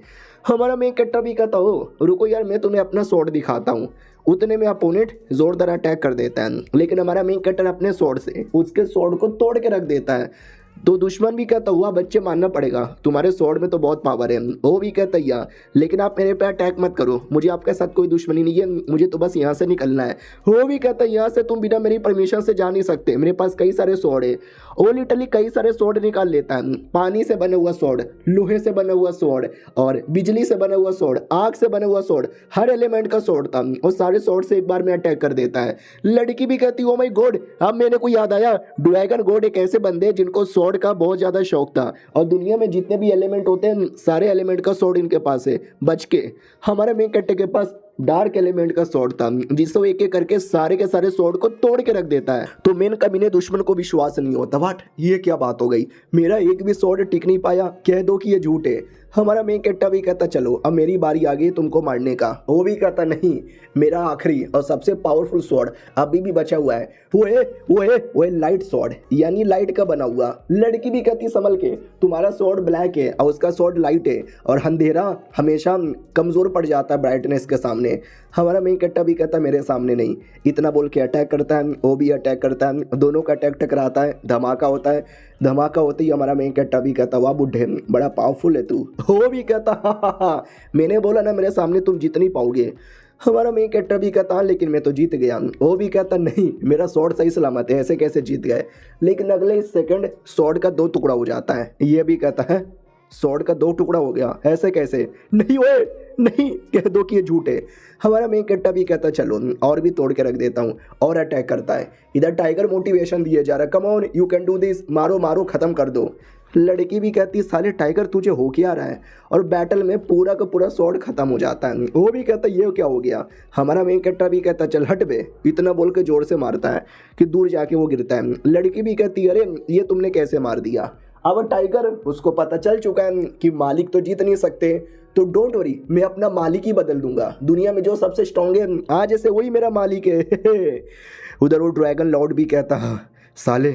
हमारा मेन कैरेक्टर भी कहता हो रुको यार मैं तुम्हें अपना स्वॉर्ड दिखाता हूँ। उतने में अपोनेंट जोरदार अटैक कर देता है, लेकिन हमारा मेन कैरेक्टर अपने स्वॉर्ड से उसके स्वॉर्ड को तोड़ के रख देता है। तो दुश्मन भी कहता हुआ बच्चे मानना पड़ेगा, तुम्हारे स्वॉर्ड में तो बहुत पावर है। वो भी कहता या लेकिन आप मेरे पे अटैक मत करो, मुझे आपके साथ कोई दुश्मनी नहीं है, मुझे तो बस यहाँ से निकलना है। वो भी कहता यहाँ से तुम बिना मेरी परमिशन से जा नहीं सकते, मेरे पास कई सारे स्वॉर्ड है। वो लिटरली कई सारे स्वॉर्ड निकाल लेता है, पानी से बना हुआ स्वॉर्ड, लोहे से बना हुआ स्वॉर्ड और बिजली से बना हुआ स्वॉर्ड, आग से बना हुआ स्वॉर्ड, हर एलिमेंट का स्वॉर्ड था और सारे स्वॉर्ड से एक बार में अटैक कर देता है। लड़की भी कहती ओ माय गॉड, अब मेरे को याद आया ड्रैगन गॉड एक ऐसे बंदे जिनको स्वॉर्ड का बहुत ज्यादा शौक था और दुनिया में जितने भी एलिमेंट होते हैं सारे एलिमेंट का स्वॉर्ड इनके पास है। बच के हमारे मेन कैरेक्टर के पास डार्क एलिमेंट का स्वॉर्ड था जिससे वो एक एक करके सारे के सारे स्वॉर्ड को तोड़ के रख देता है। तो मेन कमीने दुश्मन को विश्वास नहीं होता, वाट ये क्या बात हो गई, मेरा एक भी स्वॉर्ड टिक नहीं पाया, कह दो कि ये झूठ है। हमारा मेन कैरेक्टर भी कहता चलो अब मेरी बारी आ गई तुमको मारने का। वो भी कहता नहीं, मेरा आखिरी और सबसे पावरफुल स्वॉर्ड अभी भी बचा हुआ है, वो है लाइट स्वॉर्ड, यानी लाइट का बना हुआ। लड़की भी कहती संभल के, तुम्हारा स्वॉर्ड ब्लैक है और उसका स्वॉर्ड लाइट है और अंधेरा हमेशा कमजोर पड़ जाता है ब्राइटनेस के सामने। हमारा मेन कैरेक्टर भी कहता मेरे सामने नहीं, इतना बोल के अटैक करता है, वो भी अटैक करता है, दोनों का अटैक टकराता है, धमाका होता है। धमाका होते ही हमारा मेन कैरेक्टर भी कहता वाह बुढ़े बड़ा पावरफुल है तू। वो भी कहता हा, मैंने बोला ना मेरे सामने तुम जीत नहीं पाओगे। हमारा मेन कैरेक्टर भी कहता लेकिन मैं तो जीत गया। वो भी कहता नहीं मेरा स्वॉर्ड सही सलामत है, ऐसे कैसे जीत गए। लेकिन अगले सेकंड स्वॉर्ड का 2 टुकड़ा हो जाता है। ये भी कहता है स्वॉर्ड का 2 टुकड़ा हो गया, ऐसे कैसे, नहीं ओए नहीं, कह दो कि ये झूठ है। हमारा मेन कैरेक्टर भी कहता चलो और भी तोड़ के रख देता हूँ और अटैक करता है। इधर टाइगर मोटिवेशन दिए जा रहा है, come on you can do this, मारो मारो खत्म कर दो। लड़की भी कहती साले टाइगर तुझे हो क्या रहा है, और बैटल में पूरा का पूरा स्वॉर्ड खत्म हो जाता है। वो भी कहता ये क्या हो गया। हमारा मेन कैरेक्टर भी कहता चल हट बे, इतना बोल के जोर से मारता है कि दूर जाके वो गिरता है। लड़की भी कहती अरे ये तुमने कैसे मार दिया। अब टाइगर उसको पता चल चुका है कि मालिक तो जीत नहीं सकते, तो डोंट वरी मैं अपना मालिक ही बदल दूंगा, दुनिया में जो सबसे स्ट्रांग है आज ऐसे वही मेरा मालिक है। उधर वो ड्रैगन लॉर्ड भी कहता साले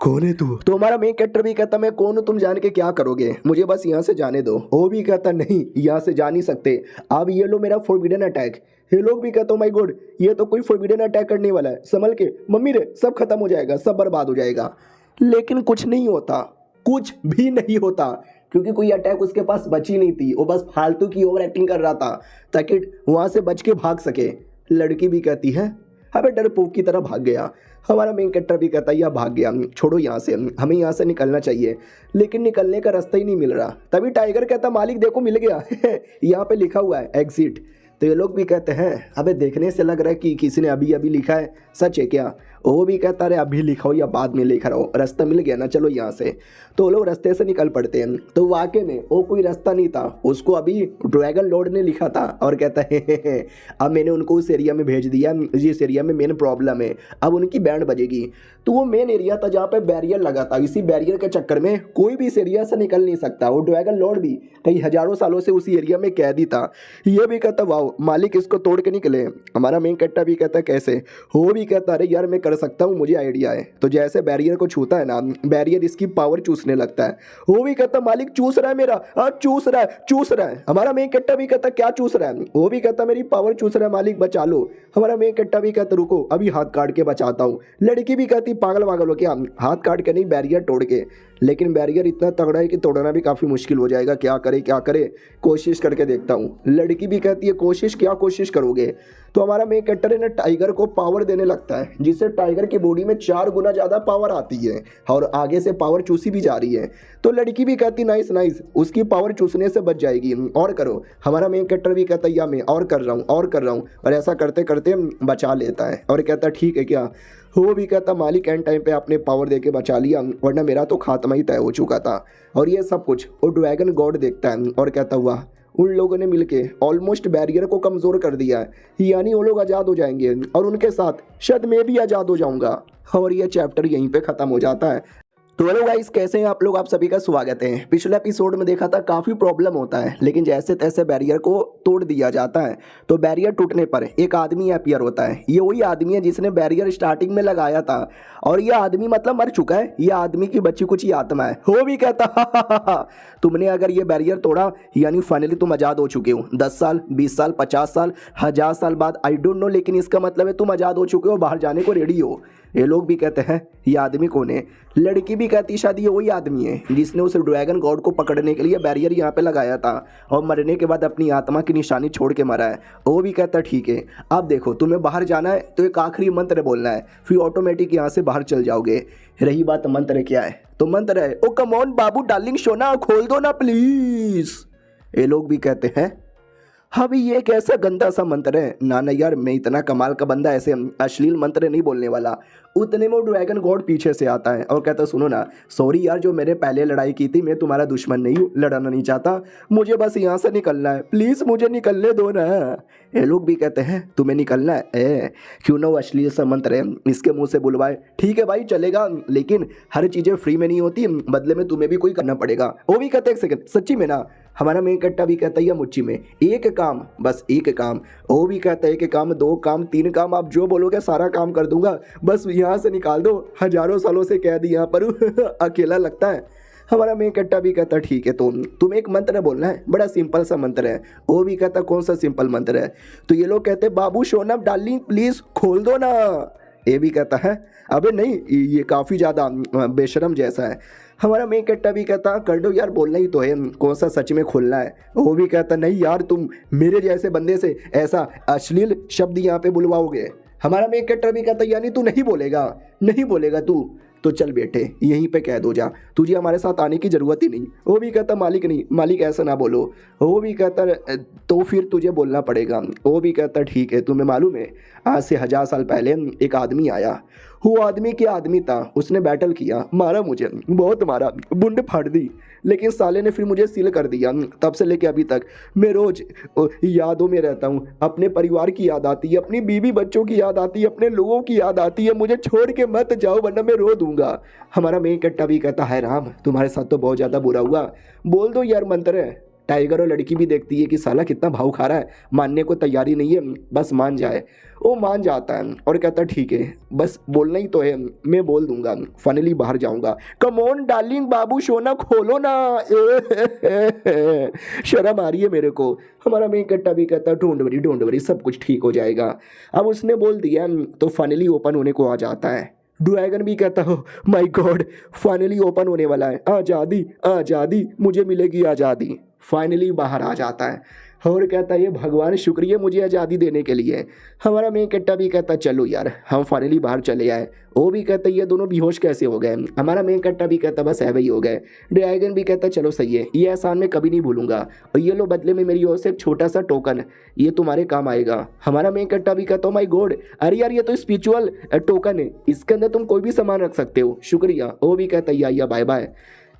कौन है तू। तो हमारा मेन कैरेक्टर भी कहता मैं कौन हूँ तुम जान के क्या करोगे, मुझे बस यहाँ से जाने दो। वो भी कहता नहीं यहाँ से जा नहीं सकते, अब ये लो मेरा फॉरबिडन अटैक। ये लोग भी कहता माय गॉड ये तो कोई फॉरबिडन अटैक करने वाला है, संभल के मम्मी रे सब खत्म हो जाएगा, सब बर्बाद हो जाएगा। लेकिन कुछ नहीं होता, कुछ भी नहीं होता, क्योंकि कोई अटैक उसके पास बची नहीं थी, वो बस फालतू की ओवर एक्टिंग कर रहा था ताकि वहां से बच के भाग सके। लड़की भी कहती है अबे डरपोक की तरह भाग गया। हमारा मेन कैरेक्टर भी कहता है यह भाग गया, छोड़ो यहाँ से, हमें यहाँ से निकलना चाहिए, लेकिन निकलने का रास्ता ही नहीं मिल रहा। तभी टाइगर कहता मालिक देखो मिल गया, यहाँ पे लिखा हुआ है एग्जिट। तो ये लोग भी कहते हैं अबे देखने से लग रहा है कि किसी ने अभी अभी लिखा है, सच है क्या। वो भी कहता है अभी लिखा हो या बाद में लिखा रहो, रास्ता मिल गया ना चलो यहाँ से। तो वो लोग रास्ते से निकल पड़ते हैं, तो वाकई में वो कोई रास्ता नहीं था, उसको अभी ड्रैगन लॉर्ड ने लिखा था और कहता है अब मैंने उनको उस एरिया में भेज दिया जिस एरिया में मेन प्रॉब्लम है, अब उनकी बैंड बजेगी। तो वो मेन एरिया था जहाँ पे बैरियर लगा था, इसी बैरियर के चक्कर में कोई भी इस एरिया से निकल नहीं सकता। वो ड्रैगन लॉर्ड भी कई हजारों सालों से उसी एरिया में कैदी था। ये भी कहता वाह मालिक इसको तोड़ के निकले। हमारा मेन कैरेक्टर भी कहता कैसे। वो भी कहता अरे यार मैं कर सकता हूँ, मुझे आइडिया है। तो जैसे बैरियर को छूता है ना, बैरियर इसकी पावर चूसने लगता है। वो भी कहता मालिक चूस रहा है मेरा, चूस रहा है। हमारा मेन कैरेक्टर भी कहता क्या चूस रहा है। वो भी कहता मेरी पावर चूस रहा है मालिक बचा लो। हमारा मेन कैरेक्टर भी कहता रुको अभी हाथ काट के बचाता हूँ। लड़की भी कहती पागल वागल हो क्या, हाथ काट के नहीं बैरियर तोड़ के। लेकिन बैरियर इतना तगड़ा है कि तोड़ना भी काफ़ी मुश्किल हो जाएगा, क्या करे कोशिश करके देखता हूँ। लड़की भी कहती है कोशिश क्या कोशिश करोगे। तो हमारा मेन कैरेक्टर है ना टाइगर को पावर देने लगता है, जिससे टाइगर की बॉडी में 4 गुना ज़्यादा पावर आती है और आगे से पावर चूसी भी जा रही है। तो लड़की भी कहती नाइस उसकी पावर चूसने से बच जाएगी, और करो। हमारा मेन कैरेक्टर भी कहता या मैं और कर रहा हूँ और ऐसा करते करते बचा लेता है और कहता ठीक है क्या। वो भी कहता मालिक एंड टाइम पे आपने पावर दे के बचा लिया, वरना मेरा तो खात्मा ही तय हो चुका था। और ये सब कुछ वो ड्रैगन गॉड देखता है और कहता हुआ उन लोगों ने मिलके ऑलमोस्ट बैरियर को कमज़ोर कर दिया है, यानी वो लोग आज़ाद हो जाएंगे और उनके साथ शायद मैं भी आज़ाद हो जाऊंगा। और ये चैप्टर यहीं पे ख़त्म हो जाता है। तो हेलो गाइस, कैसे हैं आप लोग? आप सभी का स्वागत है। पिछले एपिसोड में देखा था काफ़ी प्रॉब्लम होता है, लेकिन जैसे तैसे बैरियर को तोड़ दिया जाता है। तो बैरियर टूटने पर एक आदमी अपीयर होता है। ये वही आदमी है जिसने बैरियर स्टार्टिंग में लगाया था, और ये आदमी मतलब मर चुका है। ये आदमी की बच्ची कुछ ही आत्मा है। वो भी कहता हा, तुमने अगर ये बैरियर तोड़ा यानी फाइनली तुम आज़ाद हो चुके हो। 10 साल, 20 साल, 50 साल, 1000 साल बाद, आई डोंट नो, लेकिन इसका मतलब है तुम आज़ाद हो चुके हो, बाहर जाने को रेडी हो। ये लोग भी कहते हैं ये आदमी कौन है? लड़की भी कहती शायद ये वही आदमी है जिसने उस ड्रैगन गॉड को पकड़ने के लिए बैरियर यहाँ पे लगाया था और मरने के बाद अपनी आत्मा की निशानी छोड़ के मरा है। वो भी कहता ठीक है, अब देखो तुम्हें बाहर जाना है तो एक आखिरी मंत्र बोलना है, फिर ऑटोमेटिक यहाँ से बाहर चल जाओगे। रही बात मंत्र क्या है, तो मंत्र है ओ कम ऑन बाबू डार्लिंग सोना, खोल दो ना प्लीज। ये लोग भी कहते हैं हाँ भाई ये कैसा गंदा सा मंत्र है, ना ना यार मैं इतना कमाल का बंदा ऐसे अश्लील मंत्र नहीं बोलने वाला। उतने में वो ड्रैगन गॉड पीछे से आता है और कहता सुनो ना, सॉरी यार जो मैंने पहले लड़ाई की थी, मैं तुम्हारा दुश्मन नहीं हूँ, लड़ना नहीं चाहता, मुझे बस यहाँ से निकलना है, प्लीज़ मुझे निकलने दो ना। ये लोग भी कहते हैं तुम्हें निकलना है, क्यों ना वो अश्लील सा मंत्र है इसके मुँह से बुलवाए। ठीक है भाई चलेगा, लेकिन हर चीज़ें फ्री में नहीं होती, बदले में तुम्हें भी कोई करना पड़ेगा। वो भी कहते एक सेकंड, सच्ची में ना? हमारा मेन कट्टा भी कहता है मुच्ची में एक काम, बस एक काम। वो भी कहता है एक काम, 2 काम, 3 काम, आप जो बोलोगे सारा काम कर दूंगा, बस यहाँ से निकाल दो, हजारों सालों से कैद यहाँ पर अकेला लगता है। हमारा मेन कट्टा भी कहता ठीक है, तो तुम्हें एक मंत्र बोलना है, बड़ा सिंपल सा मंत्र है। वो भी कहता कौन सा सिंपल मंत्र है? तो ये लोग कहते बाबू शोनम डार्लिंग प्लीज खोल दो ना। ये भी कहता है अबे नहीं, ये काफ़ी ज़्यादा बेशरम जैसा है। हमारा मेन कट्टा भी कहता कर दो यार, बोलना ही तो है, कौन सा सच में खोलना है? वो भी कहता नहीं यार तुम मेरे जैसे बंदे से ऐसा अश्लील शब्द यहाँ पे बुलवाओगे। हमारा मेन कट्टा भी कहता यानी तू नहीं बोलेगा? नहीं बोलेगा तू तो चल बेटे यहीं पे कह दो जा, तुझे हमारे साथ आने की ज़रूरत ही नहीं। वो भी कहता मालिक नहीं, मालिक ऐसा ना बोलो। वो भी कहता तो फिर तुझे बोलना पड़ेगा। वो भी कहता ठीक है, तुम्हें मालूम है आज से 1000 साल पहले एक आदमी आया, वो आदमी क्या आदमी था, उसने बैटल किया, मारा मुझे, बहुत मारा, बुंड फाड़ दी, लेकिन साले ने फिर मुझे सील कर दिया। तब से लेके अभी तक मैं रोज़ यादों में रहता हूँ, अपने परिवार की याद आती है, अपनी बीवी बच्चों की याद आती है, अपने लोगों की याद आती है, मुझे छोड़ के मत जाओ वरना मैं रो दूंगा। हमारा मेन कट्टा भी कहता है राम तुम्हारे साथ तो बहुत ज़्यादा बुरा हुआ, बोल दो यार मंत्र है। टाइगर और लड़की भी देखती है कि साला कितना भाव खा रहा है, मानने को तैयारी नहीं है, बस मान जाए। वो मान जाता है और कहता ठीक है बस बोलना ही तो है, मैं बोल दूंगा, फाइनली बाहर जाऊंगा। कम ऑन डार्लिंग बाबू सोना खोलो ना। शर्म आ रही है मेरे को। हमारा मेन कट्टा भी कहता डोंट वरी सब कुछ ठीक हो जाएगा। अब उसने बोल दिया तो फाइनली ओपन होने को आ जाता है। ड्रैगन भी कहता हो माय गॉड फाइनली ओपन होने वाला है, आज़ादी आज़ादी मुझे मिलेगी आज़ादी। फाइनली बाहर आ जाता है और कहता है ये भगवान शुक्रिया मुझे आज़ादी देने के लिए। हमारा मेन कट्टा भी कहता चलो यार हम फाइनली बाहर चले आए। वो भी कहता ये दोनों बेहोश कैसे हो गए? हमारा मेन कट्टा भी कहता बस ऐसे ही हो गए। ड्रैगन भी कहता चलो सही है, ये एहसान मैं कभी नहीं भूलूंगा, और ये लो बदले में मेरी ओर से एक छोटा सा टोकन, ये तुम्हारे काम आएगा। हमारा मेन कट्टा भी कहता माय गॉड अरे यार ये तो स्पिरिचुअल टोकन है, इसके अंदर तुम कोई भी सामान रख सकते हो, शुक्रिया। वो भी कहता या बाय बाय।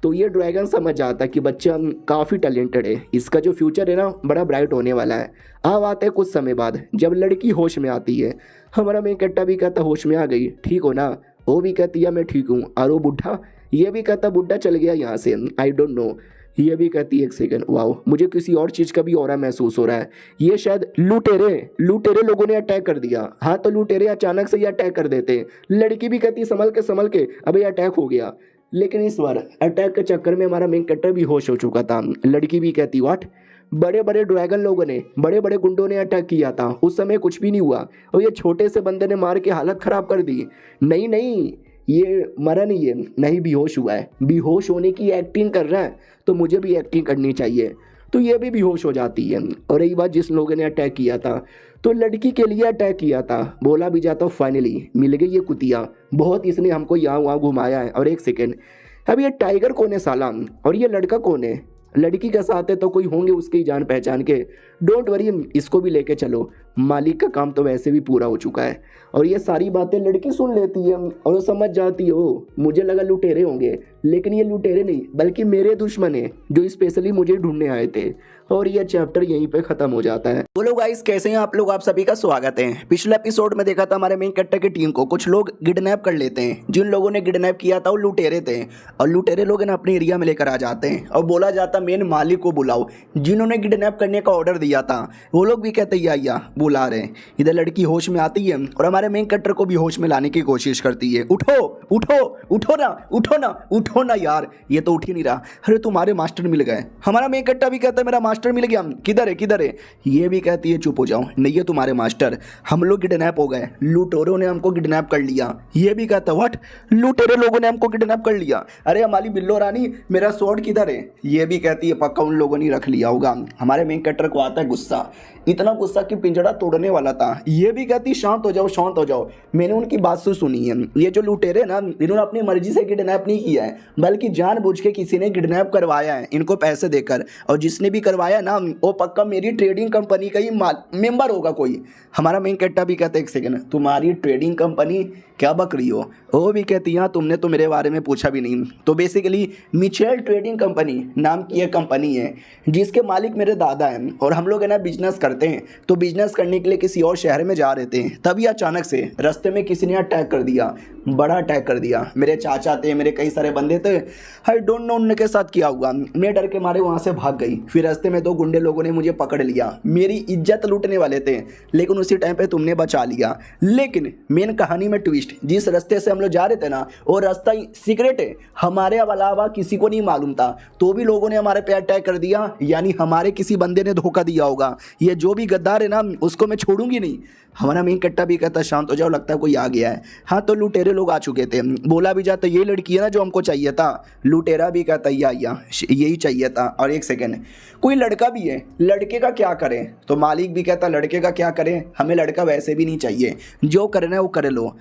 तो ये ड्रैगन समझ जाता है कि बच्चा काफ़ी टैलेंटेड है, इसका जो फ्यूचर है ना बड़ा ब्राइट होने वाला है। अब आते हैं कुछ समय बाद जब लड़की होश में आती है। हमारा मेन कट्टा भी कहता होश में आ गई, ठीक हो ना? वो भी कहती है मैं ठीक हूँ। और वो बुढ़ा, ये भी कहता बुढ़ा चल गया यहाँ से, आई डोंट नो। ये भी कहती एक सेकंड वाओ मुझे किसी और चीज़ का भी ऑरा महसूस हो रहा है, ये शायद लुटेरे लोगों ने अटैक कर दिया। हाँ तो लुटेरे अचानक से ये अटैक कर देते। लड़की भी कहती संभल के अबे अटैक हो गया, लेकिन इस बार अटैक के चक्कर में हमारा मेन कट्टर भी होश हो चुका था। लड़की भी कहती व्हाट, बड़े बड़े ड्रैगन लोगों ने, बड़े बड़े गुंडों ने अटैक किया था, उस समय कुछ भी नहीं हुआ, और ये छोटे से बंदे ने मार के हालत ख़राब कर दी। नहीं ये मरा नहीं है, नहीं बेहोश हुआ है, बेहोश होने की एक्टिंग कर रहा है, तो मुझे भी एक्टिंग करनी चाहिए। तो ये भी बेहोश हो जाती है। और रही बात जिस लोगों ने अटैक किया था, तो लड़की के लिए अटैक किया था, बोला भी जाता फाइनली मिल गई ये कुतिया, बहुत इसने हमको यहाँ वहाँ घुमाया है। और एक सेकेंड, अब ये टाइगर कौन है साला, और ये लड़का कौन है? लड़की के साथ है तो कोई होंगे उसकी जान पहचान के, डोंट वरी इसको भी लेके चलो। मालिक का काम तो वैसे भी पूरा हो चुका है। और ये सारी बातें लड़की सुन लेती है और वो समझ जाती हो। मुझे लगा लुटेरे होंगे, लेकिन ये लुटेरे नहीं बल्कि मेरे दुश्मन हैं जो स्पेशली मुझे ढूंढने आए थे। और ये चैप्टर यहीं पे खत्म हो जाता है। बोलो गाइस, कैसे हैं आप लोग? आप सभी का स्वागत है। पिछले एपिसोड में देखा था हमारे मेन कैरेक्टर की टीम को कुछ लोग किडनैप कर लेते हैं। जिन लोगों ने किडनैप किया था वो लुटेरे थे, और लुटेरे लोग ना अपने एरिया में लेकर आ जाते हैं और बोला जाता मेन मालिक को बुलाओ। जिन्होंने किडनैप करने का ऑर्डर दिया था वो लोग भी कहते या बुला रहे हैं। इधर लड़की होश में आती है और हमारे मेन कैरेक्टर को भी होश में लाने की कोशिश करती है। उठो उठो उठो ना, उठो ना, उठो ना यार, ये तो उठ ही नहीं रहा। अरे तुम्हारे मास्टर मिल गए। हमारा मेन कैरेक्टर भी कहता है मेरा मास्टर मिल गया, किधर है किधर है? ये भी कहती है चुप हो जाओ, नहीं है तुम्हारे मास्टर, हम लोग किडनैप हो गए, लुटेरों ने हमको किडनैप कर लिया। ये भी कहता है व्हाट, लुटेरे लोगों ने हमको किडनैप कर लिया? अरे हमारी बिल्लो रानी मेरा स्वॉर्ड किधर है? ये भी कहती है पक्का उन लोगों ने रख लिया होगा। हमारे मेन कैरेक्टर को आता है गुस्सा, इतना गुस्सा कि पिंजड़ा तोड़ने वाला था। ये भी कहती शांत हो जाओ शांत हो जाओ, मैंने उनकी बात से सुनी है। ये जो लुटेरे ना, इन्होंने अपनी मर्जी से किडनैप नहीं किया है बल्कि जानबूझ के किसी ने किडनैप करवाया है इनको पैसे देकर। और जिसने भी करवाया ना वो पक्का मेरी ट्रेडिंग कंपनी का ही मेंबर होगा कोई। हमारा मेन कैरेक्टर भी कहता है एक सेकंड, तुम्हारी ट्रेडिंग कंपनी क्या बक रही हो? वो भी कहती है तुमने तो मेरे बारे में पूछा भी नहीं। तो बेसिकली मिचेल ट्रेडिंग कंपनी नाम की एक कंपनी है जिसके मालिक मेरे दादा हैं, और हम लोग है ना बिजनेस करते हैं। तो बिजनेस करने के लिए किसी और शहर में जा रहे थे, तभी अचानक से रास्ते में किसी ने अटैक कर दिया, बड़ा अटैक कर दिया। मेरे चाचा थे, मेरे कई सारे बंदे थे, आई डोंट नो उनके साथ क्या हुआ। मैं डर के मारे वहाँ से भाग गई। फिर रास्ते में 2 गुंडे लोगों ने मुझे पकड़ लिया, मेरी इज्जत लूटने वाले थे, लेकिन उसी टाइम पे तुमने बचा लिया। लेकिन मेन कहानी में ट्विस्ट, जिस रास्ते से हम लोग जा रहे थे ना वो रास्ता सीक्रेट है, हमारे अलावा किसी को नहीं मालूम था। तो भी लोगों ने हमारे पे अटैक कर दिया, यानी हमारे किसी बंदे ने धोखा दिया होगा। ये जो भी गद्दार है ना उसको मैं छोड़ूंगी नहीं। हमारा मेन कट्टा भी कहता शांत हो जाओ, लगता है कोई आ गया है। हाँ तो लुटेरे लोग आ चुके थे। बोला भी जाता ये लड़की है ना जो हमको चाहिए था। लुटेरा भी कहता या यही चाहिए था। और एक सेकेंड, कोई लड़का भी है, लड़के का क्या करें? तो मालिक भी कहता लड़के का क्या करें, हमें लड़का वैसे भी नहीं चाहिए, जो करना है वो कर लो।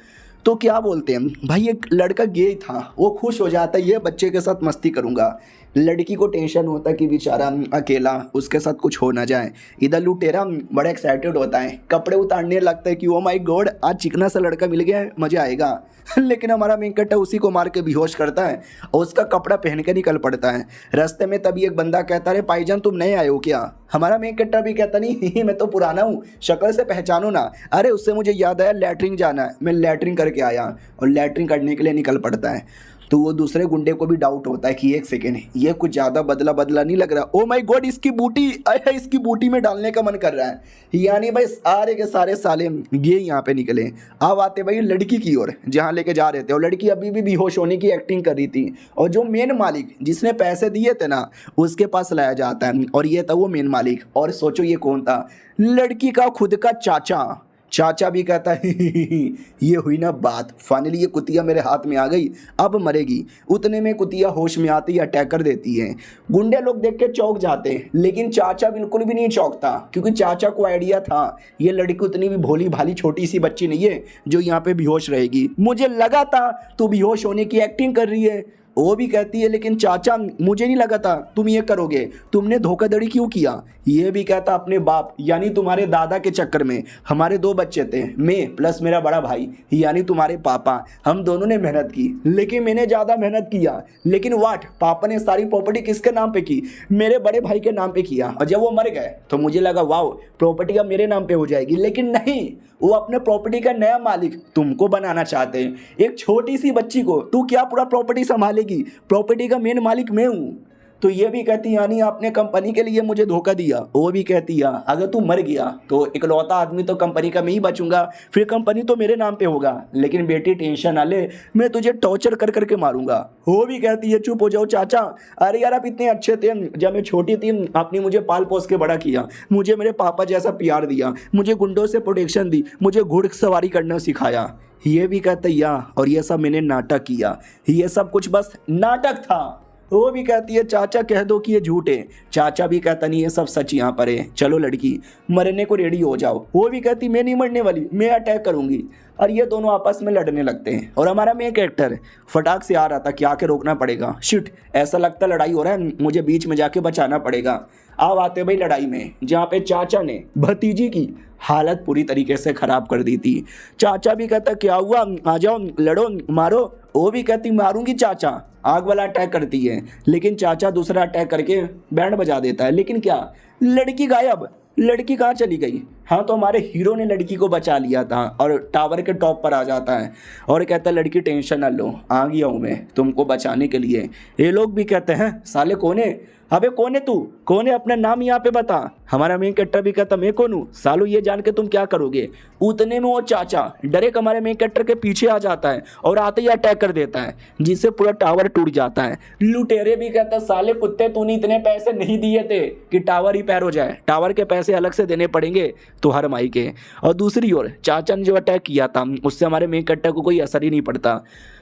तो क्या बोलते हैं भाई, एक लड़का गे था, वो खुश हो जाता है ये बच्चे के साथ मस्ती करूंगा। लड़की को टेंशन होता है कि बेचारा अकेला, उसके साथ कुछ हो ना जाए। इधर लुटेरा बड़ा एक्साइटेड होता है, कपड़े उतारने लगता है कि ओ माय गॉड आज चिकना सा लड़का मिल गया है, मजा आएगा। लेकिन हमारा मेन कैरेक्टर उसी को मार के बेहोश करता है और उसका कपड़ा पहन के निकल पड़ता है। रास्ते में तभी एक बंदा कहता है भाईजान तुम नए आए हो क्या? हमारा मेन कैरेक्टर भी कहता नहीं मैं तो पुराना हूँ, शक्ल से पहचानो ना। अरे उससे मुझे याद आया लैटरिन जाना है, मैं लैटरिन करके आया, और लैटरिन करने के लिए निकल पड़ता है। तो वो दूसरे गुंडे को भी डाउट होता है कि एक सेकेंड ये कुछ ज़्यादा बदला बदला नहीं लग रहा। ओ माय गॉड इसकी बूटी, अरे इसकी बूटी में डालने का मन कर रहा है। यानी भाई सारे के सारे साले ये यहाँ पे निकले। अब आते भाई लड़की की ओर जहाँ लेके जा रहे थे, और लड़की अभी भी बेहोश होने की एक्टिंग कर रही थी। और जो मेन मालिक जिसने पैसे दिए थे ना उसके पास लाया जाता है, और ये था वो मेन मालिक। और सोचो ये कौन था? लड़की का खुद का चाचा। चाचा भी कहता है ये हुई ना बात, फाइनली ये कुतिया मेरे हाथ में आ गई, अब मरेगी। उतने में कुतिया होश में आती है, अटैक कर देती है। गुंडे लोग देख के चौंक जाते हैं, लेकिन चाचा बिल्कुल भी नहीं चौंकता, क्योंकि चाचा को आइडिया था ये लड़की उतनी भी भोली भाली छोटी सी बच्ची नहीं है जो यहाँ पे बेहोश रहेगी। मुझे लगा था तू बेहोश होने की एक्टिंग कर रही है। वो भी कहती है लेकिन चाचा मुझे नहीं लगा था तुम ये करोगे, तुमने धोखाधड़ी क्यों किया? ये भी कहता अपने बाप यानी तुम्हारे दादा के चक्कर में हमारे 2 बच्चे थे, मैं प्लस मेरा बड़ा भाई यानी तुम्हारे पापा, हम दोनों ने मेहनत की, लेकिन मैंने ज़्यादा मेहनत किया। लेकिन वाट, पापा ने सारी प्रॉपर्टी किसके नाम पे की? मेरे बड़े भाई के नाम पे किया। और जब वो मर गए तो मुझे लगा वाओ प्रॉपर्टी अब मेरे नाम पे हो जाएगी, लेकिन नहीं, वो अपने प्रॉपर्टी का नया मालिक तुमको बनाना चाहते हैं। एक छोटी सी बच्ची को तू क्या पूरा प्रॉपर्टी संभालेगी? प्रॉपर्टी का मेन मालिक मैं हूँ। तो ये भी कहती यानी आपने कंपनी के लिए मुझे धोखा दिया। वो भी कहती है अगर तू मर गया तो इकलौता आदमी तो कंपनी का मैं ही बचूंगा, फिर कंपनी तो मेरे नाम पे होगा। लेकिन बेटी टेंशन ना ले, मैं तुझे टॉर्चर कर करके मारूंगा। वो भी कहती है चुप हो जाओ चाचा, अरे यार आप इतने अच्छे थे, जब मैं छोटी थी आपने मुझे पाल पोस के बड़ा किया, मुझे मेरे पापा जैसा प्यार दिया, मुझे गुंडों से प्रोटेक्शन दी, मुझे घुड़सवारी करना सिखाया। ये भी कहते या और ये सब मैंने नाटक किया, ये सब कुछ बस नाटक था। वो भी कहती है चाचा कह दो कि ये झूठ है। चाचा भी कहता नहीं ये सब सच यहाँ पर है, चलो लड़की मरने को रेडी हो जाओ। वो भी कहती मैं नहीं मरने वाली, मैं अटैक करूंगी। और ये दोनों आपस में लड़ने लगते हैं और हमारा मेन कैरेक्टर फटाक से आ रहा था कि आके रोकना पड़ेगा। शिट, ऐसा लगता लड़ाई हो रहा है, मुझे बीच में जाके बचाना पड़ेगा। अब आते भाई लड़ाई में, जहाँ पे चाचा ने भतीजी की हालत पूरी तरीके से खराब कर दी थी। चाचा भी कहता क्या हुआ, आ जाओ लड़ो मारो। वो भी कहती मारूंगी चाचा। आग वाला अटैक करती है, लेकिन चाचा दूसरा अटैक करके बैंड बजा देता है। लेकिन क्या, लड़की गायब। लड़की कहाँ चली गई? हाँ, तो हमारे हीरो ने लड़की को बचा लिया था और टावर के टॉप पर आ जाता है और कहता है लड़की टेंशन ना लो, आ गया हूँ मैं तुमको बचाने के लिए। ये लोग भी कहते हैं साले कौन है, अबे कौन है तू, कौन है, अपना नाम यहाँ पे बता। हमारा मेन कैरेक्टर भी कहता मैं कौन हूँ, सालो ये जान के तुम क्या करोगे। उतने में वो चाचा डायरेक्ट हमारे मेन कैरेक्टर के पीछे आ जाता है और आते ही अटैक कर देता है, जिससे पूरा टावर टूट जाता है। लुटेरे भी कहता साले कुत्ते तूने इतने पैसे नहीं दिए थे कि टावर रिपेयर हो जाए, टावर के पैसे अलग से देने पड़ेंगे तो हर माई के। और दूसरी ओर चाचा ने जो अटैक किया था उससे हमारे मेन कैरेक्टर को कोई असर ही नहीं पड़ता।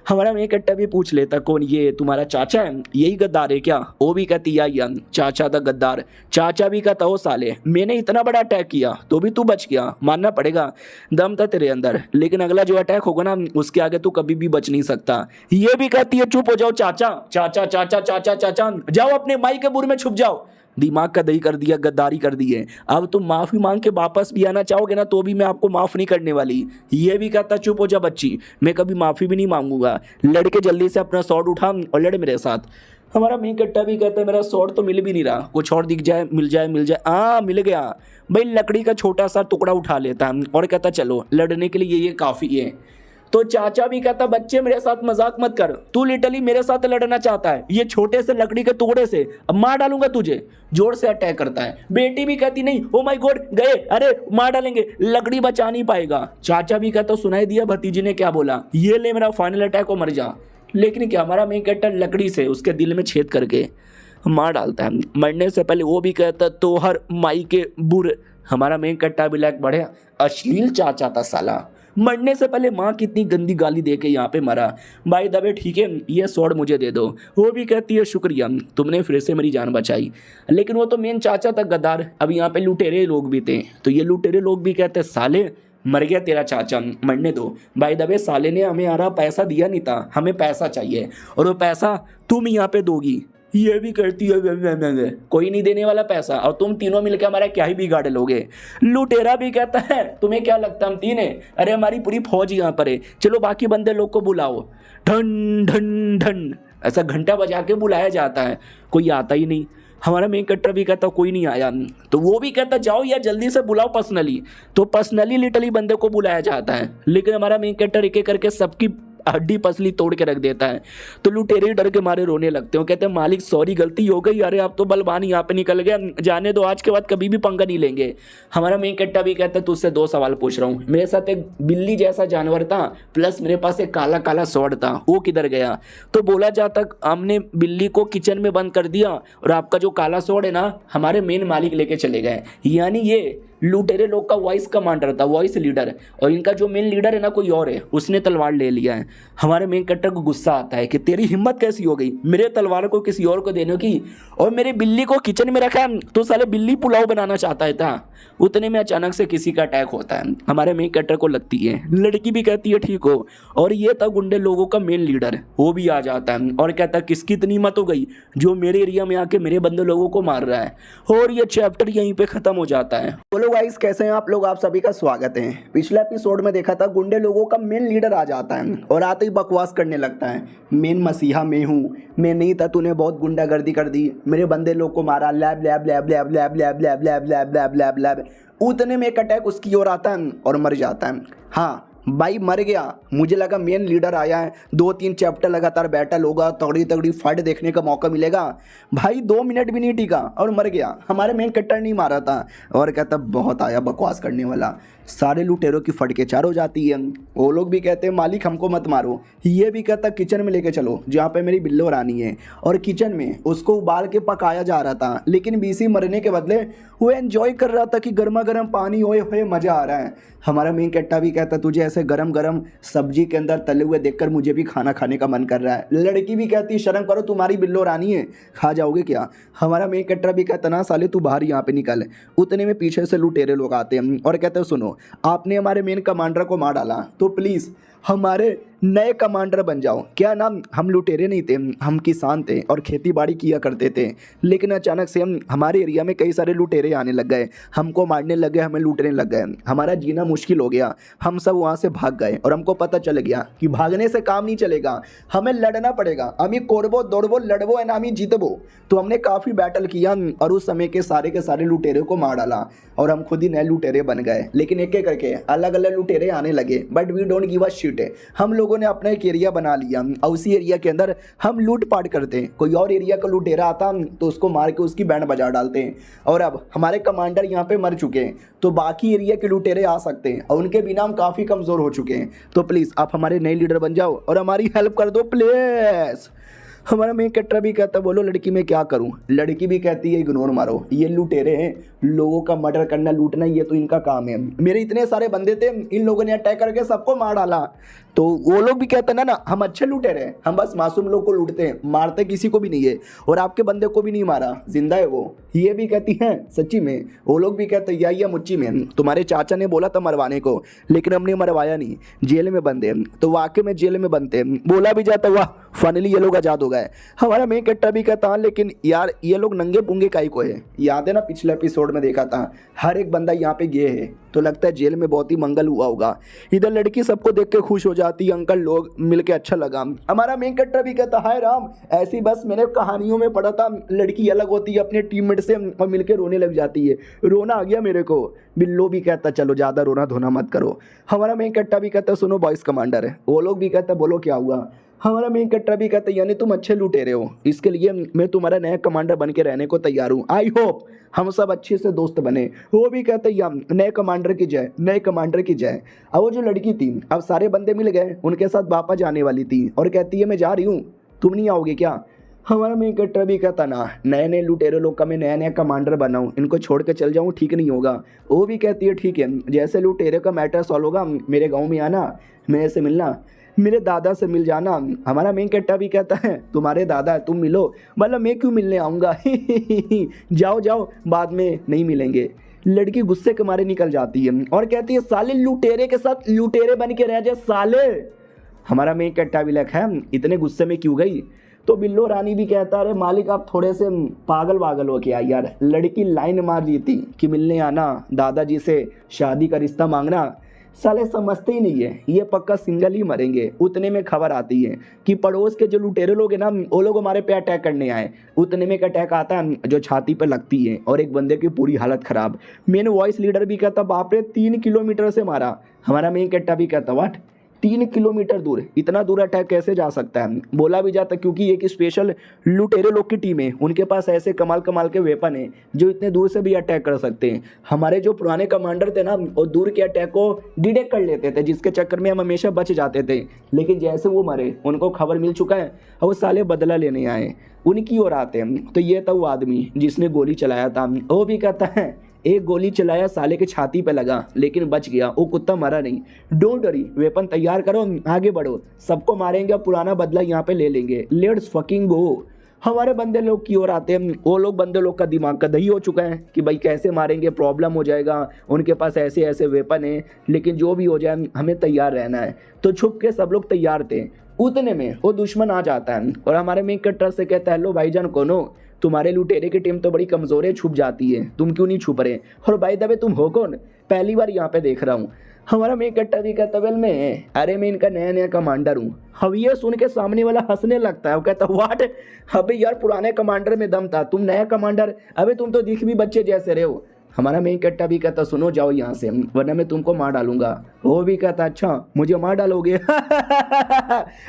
हमारा मेन कैरेक्टर भी पूछ लेता कौन, ये तुम्हारा चाचा है, यही गद्दार है क्या? वो भी कहती या चाचा था गद्दार। चाचा भी कहता हो साले मैंने इतना बड़ा अटैक किया तो भी तू बच गया, मानना पड़ेगा दम था तेरे अंदर, लेकिन अगला जो अटैक होगा ना उसके आगे तू कभी भी बच नहीं सकता। ये भी कहती है चुप हो जाओ चाचा, चाचा चाचा चाचा चाचा, जाओ अपने माई के बुर में छुप जाओ। दिमाग का दही कर दिया, गद्दारी कर दी है। अब तुम माफी मांग के वापस भी आना चाहोगे ना तो भी मैं आपको माफ नहीं करने वाली। ये भी कहता चुप हो जा बच्ची, मैं कभी माफी भी नहीं मांगूंगा, लड़के जल्दी से अपना स्वॉर्ड उठा और लड़ मेरे साथ। हमारा मेन कैरेक्टर भी कहता है मेरा स्वॉर्ड तो मिल भी नहीं रहा, कुछ और दिख जाए, मिल जाए मिल जाए। हाँ मिल गया भाई, लकड़ी का छोटा सा टुकड़ा उठा लेता है और कहता चलो लड़ने के लिए ये काफ़ी है। तो चाचा भी कहता बच्चे मेरे साथ मजाक मत कर, तू लिटरली मेरे साथ लड़ना चाहता है, ये छोटे से लकड़ी के टुकड़े से अब मार डालूंगा तुझे। जोर से अटैक करता है। बेटी भी कहती नहीं, ओ माय गॉड गए, अरे मार डालेंगे, लकड़ी बचा नहीं पाएगा। चाचा भी कहता सुनाई दिया भतीजी ने क्या बोला, ये ले मेरा फाइनल अटैक और मर जा। लेकिन क्या, हमारा मेन कैरेक्टर लकड़ी से उसके दिल में छेद करके मार डालता है। मरने से पहले वो भी कहता तो हर माई के बुर। हमारा मेन कैरेक्टर भी लायक बढ़े अश्लील चाचा था साला, मरने से पहले माँ कितनी गंदी गाली दे के यहाँ पे मरा। भाई दबे ठीक है, ये स्वॉर्ड मुझे दे दो। वो भी कहती है शुक्रिया, तुमने फिर से मेरी जान बचाई। लेकिन वो तो मेन चाचा था गद्दार। अब यहाँ पे लुटेरे लोग भी थे, तो ये लुटेरे लोग भी कहते साले मर गया तेरा चाचा, मरने दो। भाई दबे साले ने हमें आरा पैसा दिया नहीं था, हमें पैसा चाहिए और वो पैसा तुम यहाँ पे दोगी। ये भी करती है कोई नहीं देने वाला पैसा और तुम तीनों मिलकर हमारा क्या ही बिगाड़ लोगे। लुटेरा भी कहता है तुम्हें क्या लगता हम तीन है, अरे हमारी पूरी फौज यहाँ पर है, चलो बाकी बंदे लोग को बुलाओ। ढन ढन ढन ऐसा घंटा बजा के बुलाया जाता है, कोई आता ही नहीं। हमारा मेन कैरेक्टर भी कहता कोई नहीं आया, तो वो भी कहता जाओ यार जल्दी से बुलाओ पर्सनली। तो पर्सनली लिटरली बंदे को बुलाया जाता है, लेकिन हमारा मेन कैरेक्टर एक एक करके सबकी हड्डी पसली तोड़ के रख देता है। तो लुटेरे डर के मारे रोने लगते हो, कहते हैं मालिक सॉरी गलती हो गई, अरे आप तो बलवान यहाँ पे निकल गया, जाने दो आज के बाद कभी भी पंगा नहीं लेंगे। हमारा मेन कैरेक्टर भी कहता है तुझसे 2 सवाल पूछ रहा हूँ, मेरे साथ एक बिल्ली जैसा जानवर था प्लस मेरे पास एक काला काला स्वॉर्ड था, वो किधर गया? तो बोला जाता हमने बिल्ली को किचन में बंद कर दिया और आपका जो काला स्वॉर्ड है ना हमारे मेन मालिक लेके चले गए। यानी ये लुटेरे लोग का वॉइस कमांडर था, वॉइस लीडर, और इनका जो मेन लीडर है ना कोई और है, उसने तलवार ले लिया है। हमारे मेन कैरेक्टर को गुस्सा आता है कि तेरी हिम्मत कैसी हो गई मेरे तलवार को किसी और को देने की, और मेरी बिल्ली को किचन में रखा है, तो साले बिल्ली पुलाव बनाना चाहता था। उतने में अचानक से किसी का अटैक होता है, हमारे मेन कैरेक्टर को लगती है, लड़की भी कहती है ठीक हो, और ये था गुंडे लोगों का मेन लीडर, वो भी आ जाता है और कहता है किसकी इतनी हिम्मत हो गई जो मेरे एरिया में आके मेरे बंदे लोगों को मार रहा है। और ये चैप्टर यहीं पे खत्म हो जाता है। बोलो गाइस कैसे हैं आप लोग, आप सभी का स्वागत है। पिछले एपिसोड में देखा था गुंडे लोगों का मेन लीडर आ जाता है और आते ही बकवास करने लगता है, मेन मसीहा मैं हूँ, मैं नहीं था, तूने बहुत गुंडागर्दी कर दी, मेरे बंदे लोग को मारा, lab lab lab lab lab lab lab lab lab lab lab lab. उतने में एक अटैक उसकी ओर आता है और मर जाता है। हाँ भाई मर गया, मुझे लगा मेन लीडर आया है, 2-3 चैप्टर लगातार बैटल होगा, तगड़ी तगड़ी फाइट देखने का मौका मिलेगा। भाई 2 मिनट भी नहीं टिका और मर गया। हमारे मेन कैरेक्टर नहीं मारा था और कहता बहुत आया बकवास करने वाला। सारे लुटेरों की फटके चार हो जाती है। वो लोग भी कहते हैं मालिक हमको मत मारो। ये भी कहता किचन में लेके चलो जहाँ पे मेरी बिल्लो रानी है, और किचन में उसको उबाल के पकाया जा रहा था, लेकिन बीसी मरने के बदले वो एंजॉय कर रहा था कि गर्मा गर्म पानी होए हुए मज़ा आ रहा है। हमारा मेन कैरेक्टर भी कहता तुझे ऐसे ऐसे गरम गरम सब्जी के अंदर तले हुए देखकर मुझे भी खाना खाने का मन कर रहा है। लड़की भी कहती है शर्म करो, तुम्हारी बिल्लो रानी है, खा जाओगे क्या। हमारा मेन कैरेक्टर भी कहता ना साले तू बाहर यहाँ पे निकल। उतने में पीछे से लुटेरे लोग आते हैं और कहते हैं सुनो आपने हमारे मेन कमांडर को मार डाला तो प्लीज़ हमारे नए कमांडर बन जाओ। क्या नाम, हम लुटेरे नहीं थे, हम किसान थे और खेती बाड़ी किया करते थे, लेकिन अचानक से हमारे एरिया में कई सारे लुटेरे आने लग गए, हमको मारने लग गए, हमें लूटने लग गए, हमारा जीना मुश्किल हो गया। हम सब वहाँ से भाग गए और हमको पता चल गया कि भागने से काम नहीं चलेगा, हमें लड़ना पड़ेगा। हमें कोरबो दौड़बो लड़बो एंड हमें जीतबो। तो हमने काफ़ी बैटल किया और उस समय के सारे लुटेरे को मार डाला और हम खुद ही नए लुटेरे बन गए। लेकिन एक एक करके अलग अलग लुटेरे आने लगे, but we don't give a shit. हम लोगों ने अपना एक एरिया बना लिया और उसी एरिया के अंदर हम लूट पाट करते हैं। कोई और एरिया का लुटेरा आता तो उसको मार के उसकी बैंड बजा डालते हैं। और अब हमारे कमांडर यहाँ पे मर चुके हैं तो बाकी एरिया के लुटेरे आ सकते हैं और उनके बिना हम काफ़ी कमज़ोर हो चुके हैं। तो प्लीज़ आप हमारे नए लीडर बन जाओ और हमारी हेल्प कर दो प्लीज़। हमारा मेन कैरेक्टर भी कहता बोलो लड़की मैं क्या करूं। लड़की भी कहती है इग्नोर मारो, ये लुटेरे हैं, लोगों का मर्डर करना लूटना ये तो इनका काम है। मेरे इतने सारे बंदे थे, इन लोगों ने अटैक करके सबको मार डाला। तो वो लोग भी कहते हैं ना हम अच्छे लुटेरे हैं, हम बस मासूम लोग को लूटते हैं, मारते किसी को भी नहीं है और आपके बंदे को भी नहीं मारा, जिंदा है वो। ये भी कहती हैं सच्ची में। वो लोग भी कहते हैं या मुच्ची में तुम्हारे चाचा ने बोला था मरवाने को लेकिन हमने मरवाया नहीं, जेल में बंद है। तो वाकई में जेल में बनते हैं, बोला भी जाता वाह फाइनली ये लोग आज़ाद हो गए। हमारा मेन कैरेक्टर भी कहता लेकिन यार ये लोग नंगे पुंगे काई को है। याद है ना पिछले एपिसोड में देखा था हर एक बंदा यहाँ पे गे है तो लगता है जेल में बहुत ही मंगल हुआ होगा। इधर लड़की सबको देख के खुश हो जाती, अंकल लोग मिलके अच्छा लगा। हमारा मेन कैरेक्टर भी कहता हाय राम, ऐसी बस मैंने कहानियों में पढ़ा था लड़की अलग होती है अपने टीममेट से और मिलके रोने लग जाती है, रोना आ गया मेरे को। बिल्लो भी कहता चलो ज़्यादा रोना धोना मत करो। हमारा मेन कैरेक्टर भी कहता सुनो बॉयज कमांडर है। वो लोग भी कहता बोलो क्या हुआ। हमारा मेन कैरेक्टर भी कहता यानी तुम अच्छे लुटेरे हो, इसके लिए मैं तुम्हारा नया कमांडर बन के रहने को तैयार हूँ। आई होप हम सब अच्छे से दोस्त बने। वो भी कहते हैं नए कमांडर की जय, नए कमांडर की जय। अब वो जो लड़की थी अब सारे बंदे मिल गए, उनके साथ वापस जाने वाली थी और कहती है मैं जा रही हूँ, तुम नहीं आओगे क्या। हमारा मेन कैरेक्टर भी कहता ना नए नए लुटेरे लोग का मैं नया नया कमांडर बनाऊँ, इनको छोड़ के चल जाऊँ ठीक नहीं होगा। वो भी कहती है ठीक है, जैसे लुटेरे का मैटर सॉल्व होगा मेरे गाँव में आना, मेरे से मिलना, मेरे दादा से मिल जाना। हमारा मेन कैरेक्टर भी कहता है तुम्हारे दादा है तुम मिलो, मतलब मैं क्यों मिलने आऊँगा जाओ जाओ बाद में नहीं मिलेंगे। लड़की गुस्से के मारे निकल जाती है और कहती है साले लुटेरे के साथ लुटेरे बन के रह जाए साले। हमारा मेन कैरेक्टर भी लिखा है इतने गुस्से में क्यों गई। तो बिल्लो रानी भी कहता अरे मालिक आप थोड़े से पागल वागल हो क्या यार, लड़की लाइन मार रही थी कि मिलने आना, दादाजी से शादी का रिश्ता मांगना, साले समझते ही नहीं है, ये पक्का सिंगल ही मरेंगे। उतने में खबर आती है कि पड़ोस के जो लुटेरे लोग हैं ना वो लोग हमारे पे अटैक करने आए। उतने में एक अटैक आता है जो छाती पे लगती है और एक बंदे की पूरी हालत खराब। मेन वॉइस लीडर भी कहता बाप रे 3 किलोमीटर से मारा। हमारा मेन कैरेक्टर भी कहता व्हाट 3 किलोमीटर दूर, इतना दूर अटैक कैसे जा सकता है। बोला भी जाता क्योंकि एक स्पेशल लुटेरे लोग की टीम है, उनके पास ऐसे कमाल कमाल के वेपन है जो इतने दूर से भी अटैक कर सकते हैं। हमारे जो पुराने कमांडर थे ना वो दूर के अटैक को डिटेक्ट कर लेते थे जिसके चक्कर में हम हमेशा बच जाते थे। लेकिन जैसे वो मरे उनको खबर मिल चुका है और वो साले बदला लेने आए, उनकी ओर आते हैं। तो ये था वो आदमी जिसने गोली चलाया था। वो भी कहता है एक गोली चलाया साले के छाती पे लगा लेकिन बच गया, वो कुत्ता मरा नहीं। डोंट वरी, वेपन तैयार करो आगे बढ़ो, सबको मारेंगे और पुराना बदला यहाँ पे ले लेंगे, लेट्स फकिंग गो। हमारे बंदे लोग की ओर आते हैं। वो लोग बंदे लोग का दिमाग का दही हो चुका है कि भाई कैसे मारेंगे, प्रॉब्लम हो जाएगा, उनके पास ऐसे ऐसे वेपन है, लेकिन जो भी हो जाए हमें तैयार रहना है। तो छुप के सब लोग तैयार थे। उतने में वो दुश्मन आ जाता है और हमारे मेन कैरेक्टर से कहता है हेलो भाईजान कौन हो, तुम्हारे लुटेरे की टीम तो बड़ी कमज़ोर है, छुप जाती है, तुम क्यों नहीं छुप रहे, और बाय द वे तुम हो कौन, पहली बार यहाँ पे देख रहा हूँ। हमारा मेन कैरेक्टर भी कहता वेल मैं अरे मैं इनका नया नया कमांडर हूँ। अब ये सुन के सामने वाला हंसने लगता है, वो कहता व्हाट, अबे यार पुराने कमांडर में दम था, तुम नया कमांडर, अबे तुम तो दिख भी बच्चे जैसे रहे हो। हमारा मेन कैरेक्टर भी कहता सुनो जाओ यहाँ से वरना मैं तुमको मार डालूंगा। वो भी कहता अच्छा मुझे मार डालोगे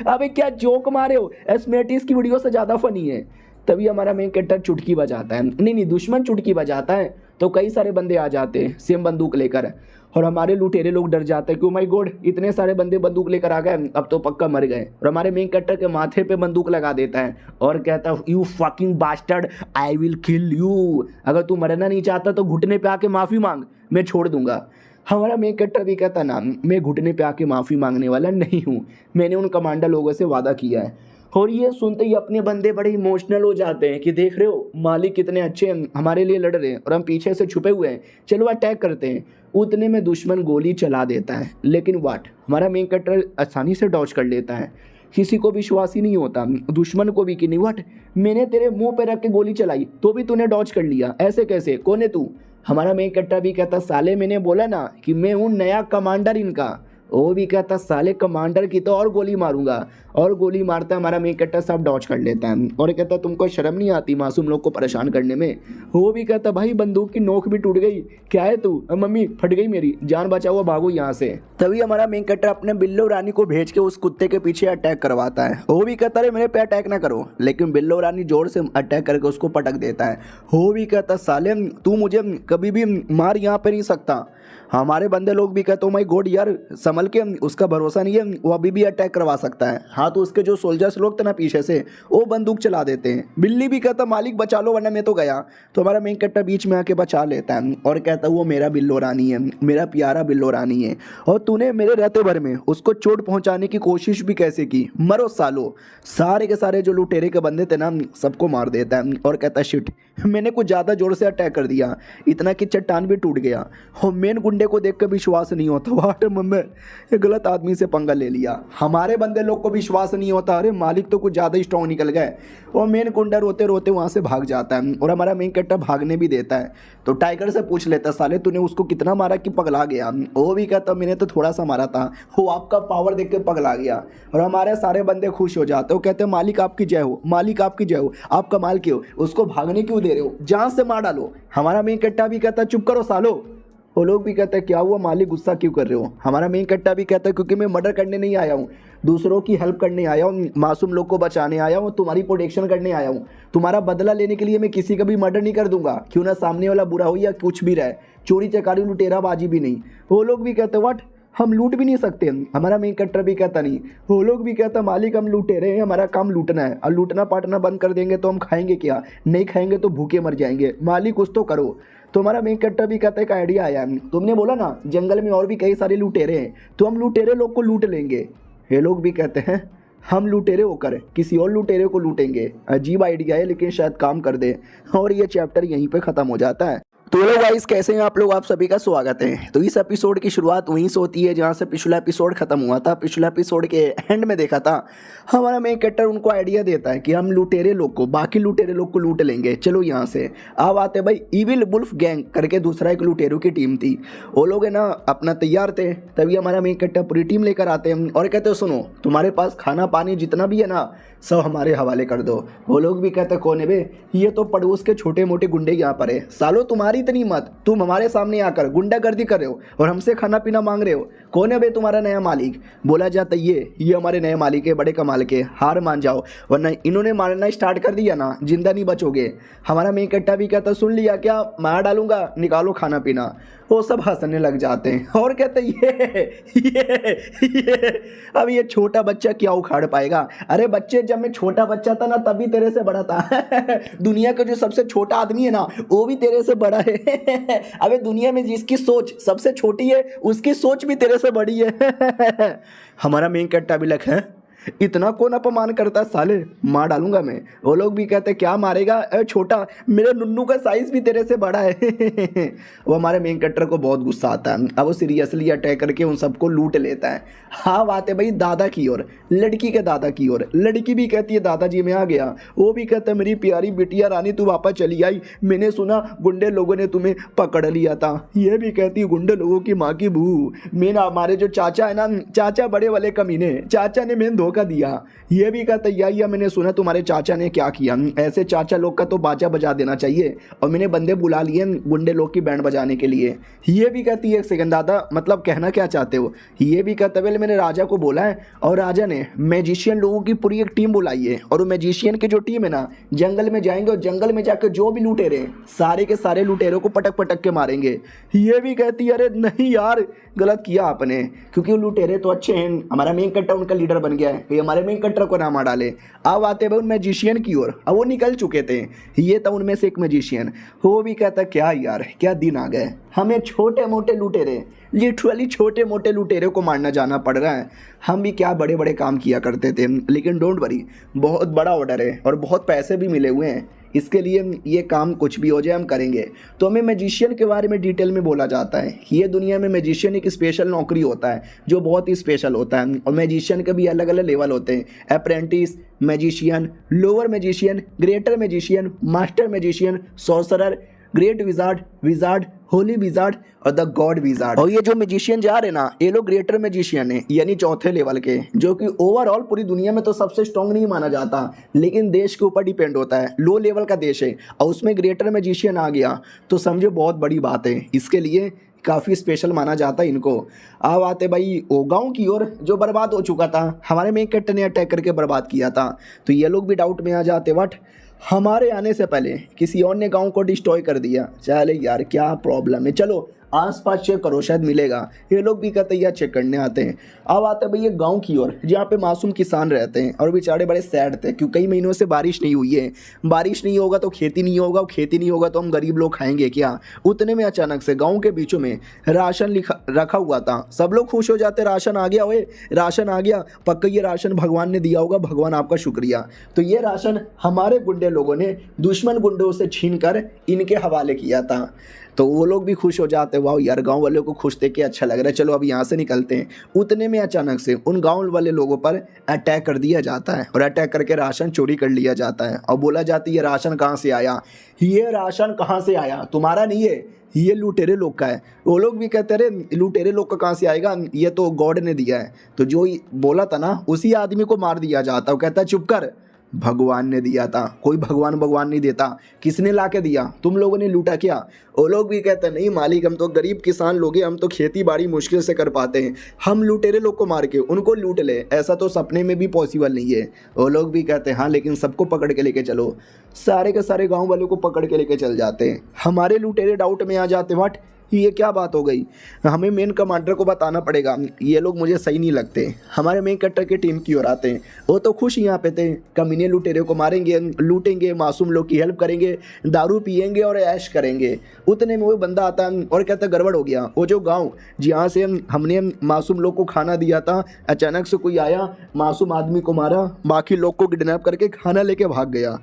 अबे क्या जोक मारे हो, एस्मेटिस की वीडियो से ज़्यादा फनी है। तभी हमारा मेन कैरेक्टर चुटकी बजाता है, नहीं दुश्मन चुटकी बजाता है तो कई सारे बंदे आ जाते हैं सेम बंदूक लेकर और हमारे लुटेरे लोग डर जाते हैं कि ओ माय गॉड इतने सारे बंदे बंदूक लेकर आ गए, अब तो पक्का मर गए। और हमारे मेन कैरेक्टर के माथे पे बंदूक लगा देता है और कहता है you fucking bastard I will kill you, अगर तू मरना नहीं चाहता तो घुटने पे आके माफ़ी मांग, मैं छोड़ दूंगा। हमारा मेन कैरेक्टर भी कहता ना, मैं घुटने पे आके माफ़ी मांगने वाला नहीं हूँ, मैंने उन कमांडर लोगों से वादा किया है। और ये सुनते ही अपने बंदे बड़े इमोशनल हो जाते हैं कि देख रहे हो मालिक कितने अच्छे हमारे लिए लड़ रहे हैं और हम पीछे से छुपे हुए हैं, चलो अटैक करते हैं। उतने में दुश्मन गोली चला देता है, लेकिन वाट हमारा मेन कैरेक्टर आसानी से डॉज कर लेता है। किसी को विश्वास ही नहीं होता, दुश्मन को भी कि नहीं वाट मैंने तेरे मुंह पे रख के गोली चलाई तो भी तूने डॉज कर लिया, ऐसे कैसे, कौन है तू। हमारा मेन कैरेक्टर भी कहता साले मैंने बोला ना कि मैं हूँ नया कमांडर इनका। वो भी कहता साले कमांडर की तो और गोली मारूंगा, और गोली मारता है हमारा मेन कैरेक्टर सब डॉज कर लेता है और कहता तुमको शर्म नहीं आती मासूम लोग को परेशान करने में। वो भी कहता भाई बंदूक की नोक भी टूट गई, क्या है तू, मम्मी फट गई मेरी, जान बचाओ भागो यहाँ से। तभी हमारा मेन कैरेक्टर अपने बिल्लो रानी को भेज के उस कुत्ते के पीछे अटैक करवाता है। वो भी कहता है मेरे पे अटैक ना करो, लेकिन बिल्लो रानी जोर से अटैक करके उसको पटक देता है। वो भी कहता साले तू मुझे कभी भी मार यहाँ पे नहीं सकता। हमारे बंदे लोग भी कहते हो माई गॉड यार संभल के, उसका भरोसा नहीं है, वो अभी भी अटैक करवा सकता है। हाँ तो उसके जो सोल्जर्स लोग थे ना पीछे से वो बंदूक चला देते हैं। बिल्ली भी कहता मालिक बचा लो वरना मैं तो गया। तो हमारा मेन कैरेक्टर बीच में आके बचा लेता है और कहता वो मेरा बिल्लो रानी है, मेरा प्यारा बिल्लो रानी है, और तूने मेरे रहते भर में उसको चोट पहुंचाने की कोशिश भी कैसे की, मरो सालो। सारे के सारे जो लुटेरे के बंदे थे ना सबको मार देता है और कहता शिट मैंने कुछ ज़्यादा जोर से अटैक कर दिया, इतना कि चट्टान भी टूट गया। और मेन गुंडे को देख कर विश्वास नहीं होता, वाट मम्मी ये गलत आदमी से पंगा ले लिया। हमारे बंदे लोग को विश्वास नहीं होता, अरे मालिक तो कुछ ज़्यादा ही स्ट्रॉन्ग निकल गए। और मेन गुंडा रोते रोते वहाँ से भाग जाता है और हमारा मेन कैरेक्टर भागने भी देता है। तो टाइगर से पूछ लेता साले तूने उसको कितना मारा कि पगला गया। वो भी कहता मैंने तो थोड़ा सा मारा था, वो आपका पावर देख के पगला गया। और हमारे सारे बंदे खुश हो जाते, वो कहते हैं मालिक आपकी जय हो, मालिक आपकी जय हो, आप कमाल के हो, उसको भागने क्यों दे रहे हो, जान से मार डालो। हमारा मेन कैरेक्टर भी कहता चुप करो सालो। वो लोग भी कहते हैं क्या हुआ मालिक गुस्सा क्यों कर रहे हो। हमारा मेन कैरेक्टर भी कहता है क्योंकि मैं मर्डर करने नहीं आया हूँ, दूसरों की हेल्प करने आया हूँ, मासूम लोग को बचाने आया हूँ, तुम्हारी प्रोटेक्शन करने आया हूँ, तुम्हारा बदला लेने के लिए मैं किसी का भी मर्डर नहीं कर दूंगा, क्यों ना सामने वाला बुरा हो या कुछ भी रहे, चोरी चकारी लुटेराबाजी भी नहीं। वो लोग भी कहते व्हाट हम लूट भी नहीं सकते। हमारा मेन कैरेक्टर भी कहता नहीं, वो लोग भी कहता मालिक हम लुटेरे हैं, हमारा काम लूटना है, और लूटना पाटना बंद कर देंगे तो हम खाएंगे क्या, नहीं खाएंगे तो भूखे मर जाएंगे, मालिक कुछ तो करो। तो हमारा मेन कैरेक्टर भी कहता है एक आइडिया आया, तुमने बोला ना जंगल में और भी कई सारे लुटेरे हैं, तो हम लुटेरे लोग को लूट लेंगे। ये लोग भी कहते हैं हम लुटेरे होकर किसी और लुटेरे को लूटेंगे। अजीब आइडिया है लेकिन शायद काम कर दे। और ये चैप्टर यहीं पे ख़त्म हो जाता है। तो हेलो गाइस कैसे हैं आप लोग, आप सभी का स्वागत है। तो इस एपिसोड की शुरुआत वहीं से होती है जहां से पिछला एपिसोड खत्म हुआ था। पिछला एपिसोड के एंड में देखा था हमारा मेन कैरेक्टर उनको आइडिया देता है कि हम लुटेरे लोग को, बाकी लुटेरे लोग को लूट लेंगे, चलो यहाँ से। अब आते भाई इविल वुल्फ गैंग करके दूसरा एक लुटेरों की टीम थी, वो लोग है ना अपना तैयार थे। तभी हमारा मेन कैरेक्टर पूरी टीम लेकर आते हैं और कहते हो सुनो तुम्हारे पास खाना पानी जितना भी है ना सब हमारे हवाले कर दो। वो लोग भी कहते कौन है बे, ये तो पड़ोस के छोटे मोटे गुंडे यहाँ पर है, सालो तुम्हारी इतनी मत, तुम हमारे सामने आकर गुंडागर्दी कर रहे हो और हमसे खाना पीना मांग रहे हो, कौन है बे तुम्हारा नया मालिक। बोला जाता ये हमारे नए मालिक है, बड़े कमाल के, हार मान जाओ वरना इन्होंने मारना स्टार्ट कर दिया ना जिंदा नहीं बचोगे। हमारा मेन कैरेक्टर भी कहता सुन लिया क्या, मार डालूंगा, निकालो खाना पीना। वो सब हंसने लग जाते हैं और कहते ये अब ये छोटा बच्चा क्या उखाड़ पाएगा। अरे बच्चे जब मैं छोटा बच्चा था ना तभी तेरे से बड़ा था दुनिया का जो सबसे छोटा आदमी है ना वो भी तेरे से बड़ा है अबे दुनिया में जिसकी सोच सबसे छोटी है उसकी सोच भी तेरे से बड़ी है हमारा मेन कैरेक्टर भी लग है इतना कौन अपमान करता है साले, मार डालूंगा मैं। वो लोग भी कहते क्या मारेगा, अरे छोटा मेरे नुन्नू का साइज भी तेरे से बड़ा है वो हमारे मेन कैरेक्टर को बहुत गुस्सा आता है। अब वो सीरियसली अटैक करके उन सबको लूट लेता है। हाँ बात है भाई दादा की ओर, लड़की के दादा की ओर। लड़की भी कहती है दादाजी मैं आ गया। वो भी कहता है मेरी प्यारी बिटिया रानी तू वापस चली आई, मैंने सुना गुंडे लोगों ने तुम्हें पकड़ लिया था। ये भी कहती है गुंडे लोगों की माँ की बहू, मेरा हमारे जो चाचा है ना, चाचा बड़े वाले कमीने, चाचा ने मैंने धोखा दिया। ये भी कहता या मैंने सुना तुम्हारे चाचा ने क्या किया, ऐसे चाचा लोग का तो बाजा बजा देना चाहिए, और मैंने बंदे बुला लिए गुंडे लोग की बैंड बजाने के लिए। ये भी कहती है एक सेकंड दादा मतलब कहना क्या चाहते हो। ये भी कहता है मैंने राजा को बोला है और राजा ने मैजिशियन लोगों की पूरी एक टीम बुलाई है, और वो मैजिशियन की जो टीम है ना जंगल में जाएंगे और जंगल में जाकर जो भी लुटेरे सारे के सारे लुटेरों को पटक पटक के मारेंगे। ये भी कहती है अरे नहीं यार गलत किया आपने, क्योंकि वो लुटेरे तो अच्छे हैं, हमारा मेन कैरेक्टर उनका लीडर बन गया है, हैं कि हमारे मेन कट्टर को ना मार डाले। अब आते भाई उन मैजिशियन की ओर। अब वो निकल चुके थे, ये था उनमें से एक मैजिशियन। वो भी कहता क्या यार क्या दिन आ गए, हमें छोटे मोटे लुटेरे, लिटरली छोटे मोटे लुटेरे को मारना जाना पड़ रहा है। हम भी क्या बड़े बड़े काम किया करते थे, लेकिन डोंट वरी, बहुत बड़ा ऑर्डर है और बहुत पैसे भी मिले हुए हैं, इसके लिए ये काम कुछ भी हो जाए हम करेंगे। तो हमें मैजिशियन के बारे में डिटेल में बोला जाता है। ये दुनिया में मैजिशियन एक स्पेशल नौकरी होता है जो बहुत ही स्पेशल होता है, और मैजिशियन के भी अलग अलग लेवल होते हैं। Apprentice magician, lower magician, greater magician, master magician, sorcerer, great wizard, wizard, Holi wizard और द गॉड विजार्ड। और ये जो मैजिशियन जा रहे ना, ये लोग ग्रेटर मैजिशियन है, यानी चौथे लेवल के, जो कि ओवरऑल पूरी दुनिया में तो सबसे स्ट्रॉन्ग नहीं माना जाता, लेकिन देश के ऊपर डिपेंड होता है। लो लेवल का देश है और उसमें ग्रेटर मैजिशियन आ गया तो समझो बहुत बड़ी बात है, इसके लिए काफ़ी स्पेशल माना जाता है इनको। अब आते भाई वो गाँव की ओर जो बर्बाद हो चुका था, हमारे मेन कैरेक्टर ने अटैक करके बर्बाद किया था। तो ये लोग भी डाउट में आ जाते, बट हमारे आने से पहले किसी और ने गांव को डिस्ट्रॉय कर दिया। चले यार क्या प्रॉब्लम है, चलो आसपास चेक करो शायद मिलेगा। ये लोग भी कहते हैं यार चेक करने आते हैं। अब आते हैं भैया गांव की ओर जहाँ पे मासूम किसान रहते हैं और बेचारे बड़े सैड थे क्योंकि कई महीनों से बारिश नहीं हुई है। बारिश नहीं होगा तो खेती नहीं होगा, खेती नहीं होगा तो हम गरीब लोग खाएंगे क्या। उतने में अचानक से गाँव के बीचों में राशन रखा हुआ था। सब लोग खुश हो जाते, राशन आ गया, ओए राशन आ गया, पक्का ये राशन भगवान ने दिया होगा, भगवान आपका शुक्रिया। तो ये राशन हमारे गुंडे लोगों ने दुश्मन गुंडों से छीन कर इनके हवाले किया था। तो वो लोग भी खुश हो जाते, वाह यार गांव वालों को खुश देख के अच्छा लग रहा है, चलो अब यहाँ से निकलते हैं। उतने में अचानक से उन गांव वाले लोगों पर अटैक कर दिया जाता है और अटैक करके राशन चोरी कर लिया जाता है और बोला जाती है ये राशन कहाँ से आया, ये राशन कहाँ से आया, तुम्हारा नहीं है, ये लुटेरे लोग का है। वो लोग भी कहते रहे लुटेरे लोग का कहाँ से आएगा, ये तो गॉड ने दिया है। तो जो बोला था ना उसी आदमी को मार दिया जाता। वो कहता है चुप कर, भगवान ने दिया था, कोई भगवान नहीं देता, किसने ला के दिया, तुम लोगों ने लूटा क्या। वो लोग भी कहते हैं नहीं मालिक, हम तो गरीब किसान लोग हैं, हम तो खेती बाड़ी मुश्किल से कर पाते हैं, हम लुटेरे लोग को मार के उनको लूट ले, ऐसा तो सपने में भी पॉसिबल नहीं है। वो लोग भी कहते हैं हाँ लेकिन सबको पकड़ के लेके चलो। सारे के सारे गाँव वालों को पकड़ के लेके चल जाते हैं। हमारे लुटेरे डाउट में आ जाते, व्हाट ये क्या बात हो गई, हमें मेन कमांडर को बताना पड़ेगा, ये लोग मुझे सही नहीं लगते। हमारे मेन कट्टर की टीम की ओर आते हैं, वो तो खुश यहाँ पे थे, कमीने लुटेरे को मारेंगे, लूटेंगे, मासूम लोग की हेल्प करेंगे, दारू पिएंगे और ऐश करेंगे। उतने में वो बंदा आता है और कहता है गड़बड़ हो गया, वो जो गाँव जहाँ से हमने मासूम लोग को खाना दिया था, अचानक से कोई आया, मासूम आदमी को मारा, बाकी लोग को किडनैप करके खाना लेके भाग गया।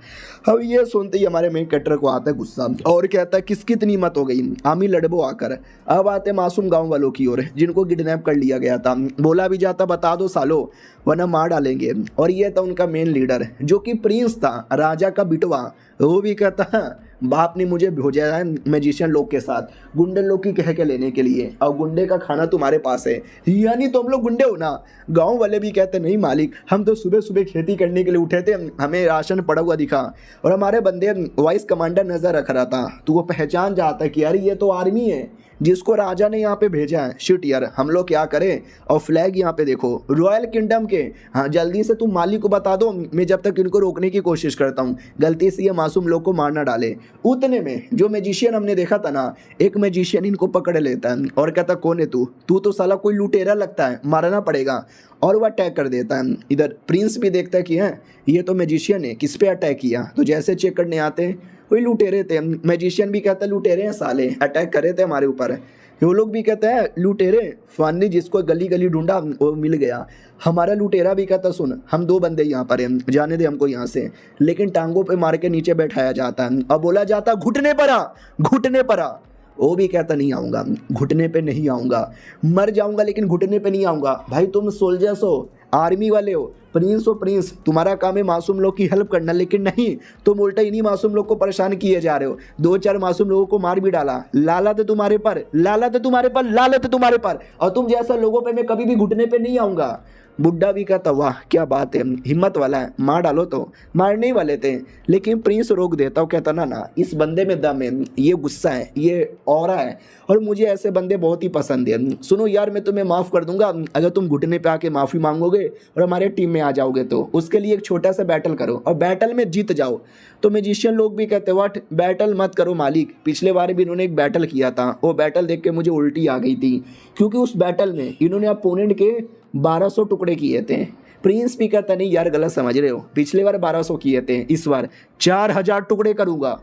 अब ये सुनते ही हमारे मेन कट्टर को आता है गुस्सा और कहता है किसकी इतनी हिम्मत हो गई, आमी लड़बो आकर। अब आते मासूम गांव वालों की ओर जिनको किडनैप कर लिया गया था। बोला भी जाता बता दो सालो वरना मार डालेंगे। और ये था उनका मेन लीडर जो कि प्रिंस था, राजा का बिटवा। वो भी कहता है बाप ने मुझे भेजा है मैजिशियन लोग के साथ गुंडे लोग की कह के लेने के लिए, और गुंडे का खाना तुम्हारे पास है, यानी तुम लोग गुंडे हो ना। गांव वाले भी कहते नहीं मालिक, हम तो सुबह सुबह खेती करने के लिए उठे थे, हमें राशन पड़ा हुआ दिखा और हमारे बंदे वाइस कमांडर नजर रख रहा था, तो वो पहचान जाता है कि यार ये तो आर्मी है जिसको राजा ने यहाँ पे भेजा है। शिट यार हम लोग क्या करें। और फ्लैग यहाँ पे देखो रॉयल किंगडम के। हाँ जल्दी से तुम मालिक को बता दो, मैं जब तक इनको रोकने की कोशिश करता हूँ, गलती से ये मासूम लोग को मार ना डाले। उतने में जो मैजिशियन हमने देखा था ना, एक मैजिशियन इनको पकड़ लेता है और कहता कौन है तू, तू तो साला कोई लुटेरा लगता है, मारना पड़ेगा। और वह अटैक कर देता है। इधर प्रिंस भी देखता है कि है ये तो मैजिशियन है, किस पे अटैक किया। तो जैसे चेक करने आते हैं वही लुटेरे थे। मैजिशियन भी कहता है लुटेरे हैं साले, अटैक कर रहे थे हमारे ऊपर। वो लोग भी कहते हैं लुटेरे, फानी जिसको गली गली ढूंढा वो मिल गया। हमारा लुटेरा भी कहता सुन हम दो बंदे यहाँ पर हैं, जाने दे हमको यहाँ से। लेकिन टांगों पे मार के नीचे बैठाया जाता है और बोला जाता घुटने पर आ, घुटने पर आ। वो भी कहता नहीं आऊँगा, घुटने पे नहीं आऊँगा, मर जाऊँगा लेकिन घुटने पे नहीं आऊँगा। भाई तुम सोल्जर्स हो, आर्मी वाले हो, प्रिंस हो प्रिंस, तुम्हारा काम है मासूम लोग की हेल्प करना, लेकिन नहीं तुम उल्टा इन्हीं मासूम लोग को परेशान किए जा रहे हो। 2-4 मासूम लोगों को मार भी डाला, लालत है तुम्हारे पर, लालत है तुम्हारे पर, लालत है तुम्हारे पर, और तुम जैसा लोगों पे मैं कभी भी घुटने पे नहीं आऊँगा। बुड्ढा भी कहता वाह क्या बात है, हिम्मत वाला है, मार डालो। तो मारने ही वाले थे लेकिन प्रिंस रोक देता। वो कहता ना इस बंदे में दम है, ये गुस्सा है, ये ऑरा है और मुझे ऐसे बंदे बहुत ही पसंद है। सुनो यार मैं तुम्हें माफ़ कर दूंगा अगर तुम घुटने पे आके माफ़ी मांगोगे और हमारे टीम में आ जाओगे। तो उसके लिए एक छोटा सा बैटल करो और बैटल में जीत जाओ। तो मैजिशियन लोग भी कहते वाट बैटल मत करो मालिक, पिछले बार भी इन्होंने एक बैटल किया था, वो बैटल देख के मुझे उल्टी आ गई थी क्योंकि उस बैटल में इन्होंने अपोनेंट के 1200 टुकड़े किए थे। प्रिंस भी कहता नहीं यार गलत समझ रहे हो, पिछले बार 1200 किए थे, इस बार 4000 टुकड़े करूंगा।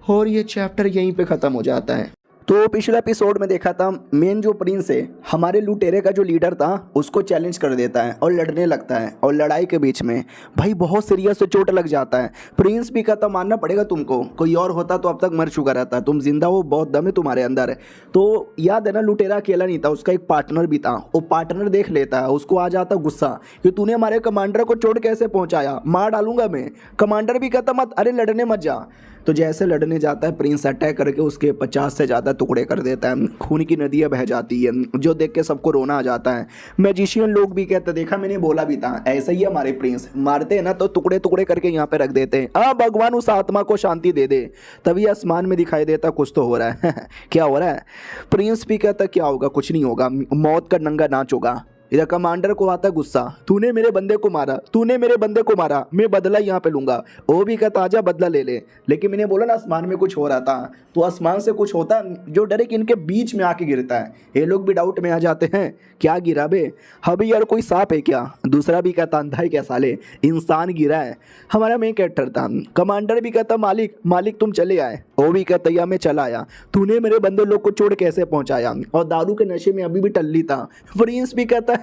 और ये चैप्टर यहीं पे ख़त्म हो जाता है। तो पिछले एपिसोड में देखा था मेन जो प्रिंस है हमारे लुटेरे का जो लीडर था उसको चैलेंज कर देता है और लड़ने लगता है, और लड़ाई के बीच में भाई बहुत सीरियस से चोट लग जाता है। प्रिंस भी कहता मानना पड़ेगा तुमको, कोई और होता तो अब तक मर चुका रहता, तुम जिंदा हो, बहुत दम है तुम्हारे अंदर। तो याद है ना लुटेरा अकेला नहीं था, उसका एक पार्टनर भी था। वो पार्टनर देख लेता है, उसको आ जाता गुस्सा कि तूने हमारे कमांडर को चोट कैसे पहुंचाया, मार डालूंगा मैं। कमांडर भी कहता मत, अरे लड़ने मत जा। तो जैसे लड़ने जाता है प्रिंस अटैक करके उसके 50 से ज़्यादा टुकड़े कर देता है, खून की नदियाँ बह जाती है, जो देख के सबको रोना आ जाता है। मैजिशियन लोग भी कहते देखा मैंने बोला भी था, ऐसा ही हमारे प्रिंस मारते हैं ना तो टुकड़े टुकड़े करके यहाँ पे रख देते हैं। भगवान उस आत्मा को शांति दे दे। तभी आसमान में दिखाई देता कुछ तो हो रहा है क्या हो रहा है? प्रिंस भी कहता क्या होगा, कुछ नहीं होगा, मौत का नंगा नाच होगा। इधर कमांडर को आता गुस्सा, तूने मेरे बंदे को मारा, तूने मेरे बंदे को मारा, मैं बदला यहाँ पे लूंगा। वो भी कहता आजा बदला ले ले। लेकिन मैंने बोला ना आसमान में कुछ हो रहा था, तो आसमान से कुछ होता जो डायरेक्ट इनके बीच में आके गिरता है। ये लोग भी डाउट में आ जाते हैं क्या गिरा बे, अभी यार कोई सांप है क्या? दूसरा भी कहता अंधा है क्या साले, इंसान गिरा है। हमारा मेन कैरेक्टर था। कमांडर भी कहता मालिक मालिक तुम चले आए। वो भी कहता या मैं चला आया, तूने मेरे बंदे लोग को चोट कैसे पहुंचाया? और दारू के नशे में अभी भी टल्ली था। प्रिंस भी कहता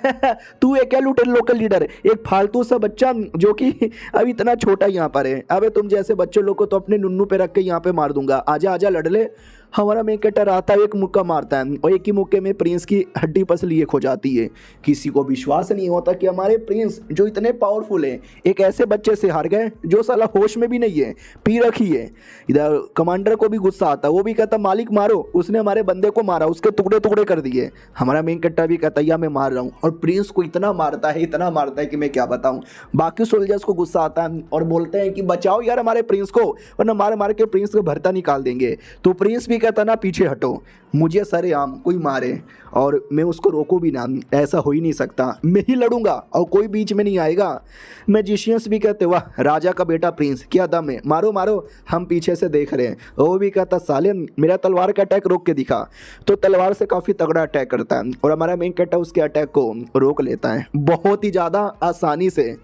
तू एक क्या लुटेर लोकल लीडर, एक फालतू सा बच्चा जो कि अभी इतना छोटा यहाँ पर है। अबे तुम जैसे बच्चे लोग को तो अपने नुन्नू पे रख के यहाँ पे मार दूंगा, आजा आजा लड़ ले। हमारा मेन कैरेक्टर आता है, एक मुक्का मारता है और एक ही मुक्के में प्रिंस की हड्डी पसली एक हो जाती है। किसी को विश्वास नहीं होता कि हमारे प्रिंस जो इतने पावरफुल हैं एक ऐसे बच्चे से हार गए जो साला होश में भी नहीं है, पी रखी है। इधर कमांडर को भी गुस्सा आता है, वो भी कहता मालिक मारो, उसने हमारे बंदे को मारा, उसके टुकड़े टुकड़े कर दिए। हमारा मेन कैरेक्टर भी कहता या मैं मार रहा हूँ, और प्रिंस को इतना मारता है कि मैं क्या बताऊँ। बाकी सोल्जर्स को गुस्सा आता है और बोलते हैं कि बचाओ यार हमारे प्रिंस को, वरना मार मार के प्रिंस को भरता निकाल देंगे। तो प्रिंस भी कहता ना पीछे हटो, मुझे सरेआम कोई मारे और मैं उसको रोकूं भी ना, ऐसा हो ही नहीं सकता, मैं ही लड़ूंगा और कोई बीच में नहीं आएगा। मैजिशियंस भी कहते वाह राजा का बेटा प्रिंस क्या दम है, मारो मारो, हम पीछे से देख रहे हैं। वो भी कहता साले मेरा तलवार का अटैक रोक के दिखा। तो तलवार से काफ़ी तगड़ा अटैक करता है और हमारा मेन कैरेक्टर उसके अटैक को रोक लेता है बहुत ही ज़्यादा आसानी से।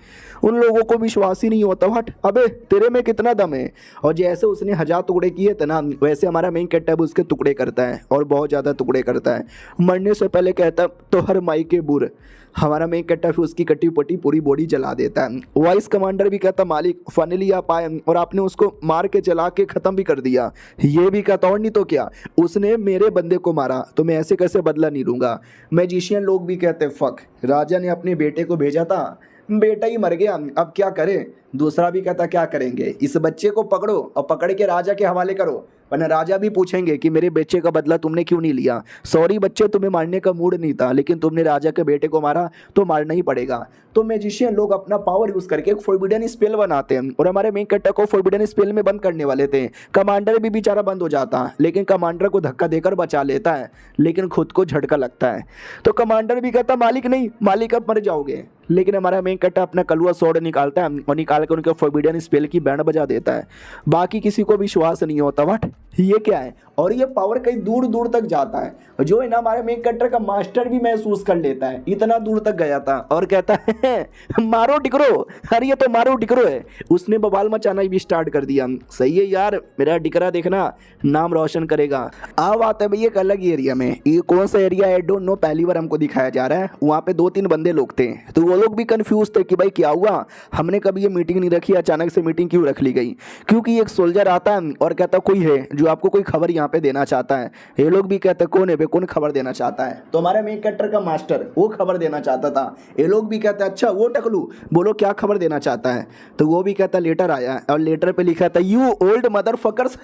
उन लोगों को विश्वास ही नहीं होता, हट अबे तेरे में कितना दम है। और जैसे उसने 1000 टुकड़े किए थे ना, वैसे हमारा मेन कैरेक्टर उसके टुकड़े करता है और बहुत ज़्यादा टुकड़े करता है। मरने से पहले कहता तो हर माई के बुर। हमारा मेन कैरेक्टर फिर उसकी कटी पटी पूरी बॉडी जला देता है। वाइस कमांडर भी कहता मालिक फाइनली आप आए और आपने उसको मार के जला के ख़त्म भी कर दिया। ये भी कहता और नहीं तो क्या, उसने मेरे बंदे को मारा तो मैं ऐसे कैसे बदला नहीं लूँगा। मैजिशियन लोग भी कहते फक, राजा ने अपने बेटे को भेजा था, बेटा ही मर गया, अब क्या करें। दूसरा भी कहता क्या करेंगे, इस बच्चे को पकड़ो और पकड़ के राजा के हवाले करो, वरना राजा भी पूछेंगे कि मेरे बच्चे का बदला तुमने क्यों नहीं लिया। सॉरी बच्चे तुम्हें मारने का मूड नहीं था, लेकिन तुमने राजा के बेटे को मारा तो मारना ही पड़ेगा। तो मैजिशियन लोग अपना पावर यूज़ करके एक फॉरबिडन स्पेल बनाते हैं और हमारे मेन कैरेक्टर को फॉरबिडन स्पेल में बंद करने वाले थे। कमांडर भी बेचारा बंद हो जाता, लेकिन कमांडर को धक्का देकर बचा लेता है, लेकिन खुद को झटका लगता है। तो कमांडर भी कहता मालिक नहीं, मालिक अब मर जाओगे। लेकिन हमारा मेन कैरेक्टर अपना कलुआ स्वॉर्ड निकालता है और निकाल कर उनके फॉरबिडन स्पेल की बैंड बजा देता है। बाकी किसी को विश्वास नहीं होता वट ये क्या है, और ये पावर कहीं दूर दूर तक जाता है, जो है ना हमारे मेन कैरेक्टर का मास्टर भी महसूस कर लेता है, इतना दूर तक गया था और कहता है मारो डिकरो, अरे ये तो मारो डिकरो है। उसने बवाल मचाना भी स्टार्ट कर दिया। सही है यार, मेरा डिकरा देखना नाम रोशन करेगा। अब आता है भाई एक अलग एरिया में, ये कौन सा एरिया है डोंट नो, पहली बार हमको दिखाया जा रहा है। वहाँ पे 2-3 बंदे लोग थे, तो वो लोग भी कंफ्यूज थे कि भाई क्या हुआ, हमने कभी ये मीटिंग नहीं रखी, अचानक से मीटिंग क्यों रख ली गई। क्योंकि एक सोल्जर आता है और कहता कोई है जो आपको कोई खबर यहाँ पे देना चाहता है। ये लोग भी कहते कौन है बे, कौन खबर देना चाहता है। तो हमारे मेन कैरेक्टर का मास्टर वो खबर देना चाहता था। ये लोग भी कहते हैं अच्छा वो टकलू बोलो क्या खबर देना चाहता है। तो वो भी कहता लेटर आया और लेटर पे लिखा था यू ओल्ड मदरफकर्स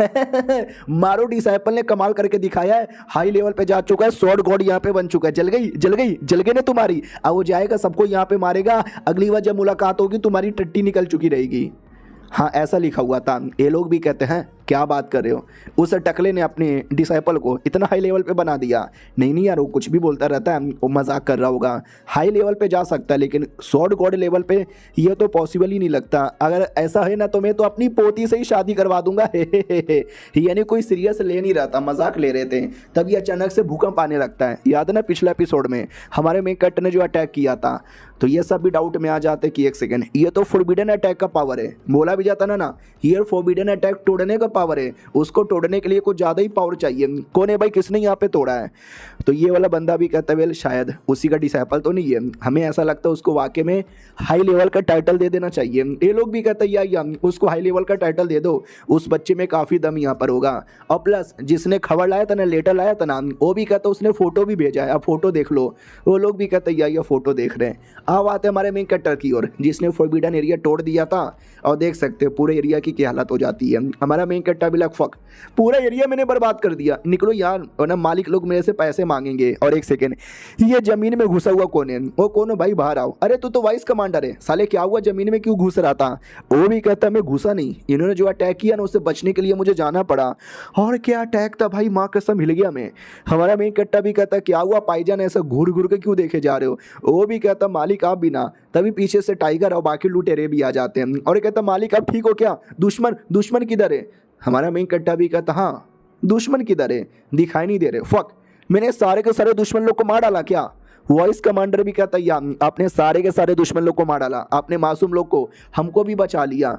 मारो डिसाइपल ने कमाल करके दिखाया है, हाई लेवल पे जा चुका है, सॉर्ड गॉड यहाँ पे बन चुका है। जल गई जल गई जल गई ना तुम्हारी, अब वो जाएगा सबको यहाँ पे मारेगा, अगली बार जब मुलाकात होगी तुम्हारी टट्टी निकल चुकी रहेगी। हाँ ऐसा लिखा हुआ था। ये लोग भी कहते हैं क्या बात कर रहे हो? उस टकले ने अपने डिसाइपल को इतना हाई लेवल पे बना दिया। नहीं नहीं यार, वो कुछ भी बोलता रहता है, वो मजाक कर रहा होगा। हाई लेवल पे जा सकता है लेकिन सॉर्ड गॉड लेवल पे ये तो पॉसिबल ही नहीं लगता। अगर ऐसा है ना तो मैं तो अपनी पोती से ही शादी करवा दूंगा। यानी कोई सीरियस ले नहीं रहा था, मजाक ले रहे थे, तभी अचानक से भूकंप आने लगता है। याद है ना पिछले एपिसोड में हमारे मेन कैरेक्टर ने जो अटैक किया था, तो ये सब भी डाउट में आ जाते कि एक सेकंड, ये तो फोरबिडन अटैक का पावर है। बोला भी जाता ना ये फोरबिडन अटैक तोड़ने का पावर है, उसको तोड़ने के लिए कुछ ज़्यादा ही पावर चाहिए। कौन है भाई, किसने यहाँ पे तोड़ा है? तो ये वाला बंदा भी कहता है वेल शायद उसी का डिसाइपल तो नहीं है। हमें ऐसा लगता है उसको वाकई में हाई लेवल का टाइटल दे देना चाहिए। ये लोग भी कहते हैं या उसको हाई लेवल का टाइटल दे दो, उस बच्चे में काफ़ी दम यहाँ पर होगा। और प्लस जिसने खबर लाया था ना, लेटर लाया था ना, वो भी कहता उसने फोटो भी भेजा है, अब फोटो देख लो। वो लोग भी कहते हैं ये फोटो देख रहे हैं। अब आते हैं हमारे मेन कैरेक्टर की ओर, जिसने फोरबिडन एरिया तोड़ दिया था। और देख सकते हैं पूरे एरिया की क्या हालत हो जाती है। हमारा मेन कैरेक्टर भी लग फक, पूरा एरिया मैंने बर्बाद कर दिया, निकलो यार वरना मालिक लोग मेरे से पैसे मांगेंगे। और एक सेकेंड, ये जमीन में घुसा हुआ कौन है? वो कौन हो भाई, बाहर आओ। अरे तू तो वाइस कमांडर है, साले क्या हुआ, जमीन में क्यों घुस रहा था? वो भी कहता मैं घुसा नहीं, इन्होंने जो अटैक किया ना उससे बचने के लिए मुझे जाना पड़ा। और क्या अटैक था भाई, माँ कसम हिल गया मैं। हमारा मेन कैरेक्टर भी कहता क्या हुआ पाईजान, ऐसा घूर घूर के क्यों देखे जा रहे हो? वो भी कहता मालिक आप भी ना। तभी पीछे से टाइगर और बाकी लुटेरे भी आ जाते हैं और कहता मालिक आप ठीक हो क्या? दुश्मन किधर है? हमारा मेन कैरेक्टर भी कहता हाँ दुश्मन किधर है, दिखाई नहीं दे रहे। फक, मैंने सारे के सारे दुश्मन लोग को मार डाला क्या? वॉइस कमांडर भी कहता है आपने सारे के सारे दुश्मन लोग को मार डाला, आपने मासूम लोग को, हमको भी बचा लिया।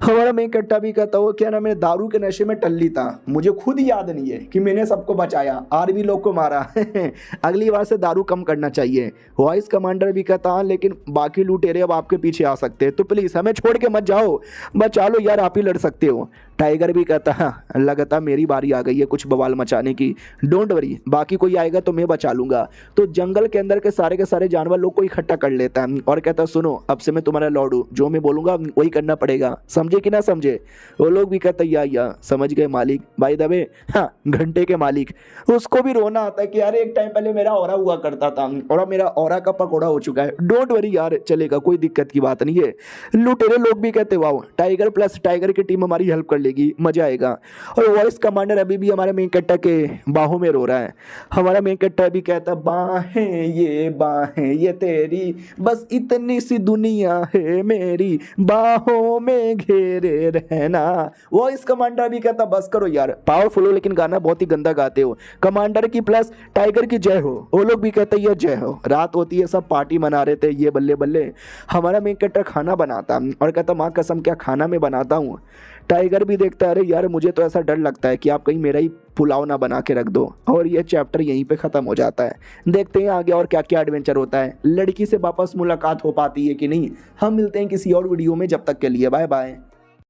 हमारा मेन कैरेक्टर भी कहता वो क्या ना, मैं दारू के नशे में टल्ली था, मुझे खुद याद नहीं है कि मैंने सबको बचाया, आर्मी लोग को मारा। अगली बार से दारू कम करना चाहिए। वॉइस कमांडर भी कहता लेकिन बाकी लुटेरे अब आपके पीछे आ सकते हैं, तो प्लीज़ हमें छोड़ के मत जाओ, बचा लो यार, आप ही लड़ सकते हो। टाइगर भी कहता हाँ लगता मेरी बारी आ गई है कुछ बवाल मचाने की, डोंट वरी, बाकी कोई आएगा तो मैं बचा लूंगा। तो जंगल के अंदर के सारे जानवर लोग को इकट्ठा कर लेता है और कहता सुनो अब से मैं तुम्हारा लॉर्ड हूँ, जो मैं बोलूंगा वही करना पड़ेगा, समझे कि ना समझे? वो लोग भी कहते या समझ गए मालिक। बाय द वे हाँ, घंटे के मालिक, उसको भी रोना आता है कि यार एक टाइम पहले मेरा ऑरा हुआ करता था और अब मेरा ऑरा का पकौड़ा हो चुका है। डोंट वरी यार, चलेगा, कोई दिक्कत की बात नहीं है। लुटेरे लोग भी कहते वाह, टाइगर प्लस टाइगर की टीम हमारी हेल्प कर लेगी, मजा आएगा। और वॉइस कमांडर अभी भी हमारे मेन कैरेक्टर के बाहों में रो रहा है। हमारा मेन कैरेक्टर भी कहता बाहें ये तेरी, बस इतनी सी दुनिया है मेरी, बाहों में घेरे रहना। वॉइस कमांडर भी कहता बस करो यार, पावरफुल हो लेकिन गाना बहुत ही गंदा गाते हो। कमांडर की प्लस टाइगर की जय हो। वो लोग भी कहते ये जय हो। रात होती है, सब पार्टी मना रहे थे, ये बल्ले बल्ले। हमारा मेन कैरेक्टर खाना बनाता और कहता माँ कसम क्या खाना मैं बनाता हूँ। टाइगर भी देखता है अरे यार मुझे तो ऐसा डर लगता है कि आप कहीं मेरा ही पुलाव ना बना के रख दो। और ये चैप्टर यहीं पे ख़त्म हो जाता है। देखते हैं आगे और क्या क्या एडवेंचर होता है, लड़की से वापस मुलाकात हो पाती है कि नहीं। हम मिलते हैं किसी और वीडियो में, जब तक के लिए बाय बाय।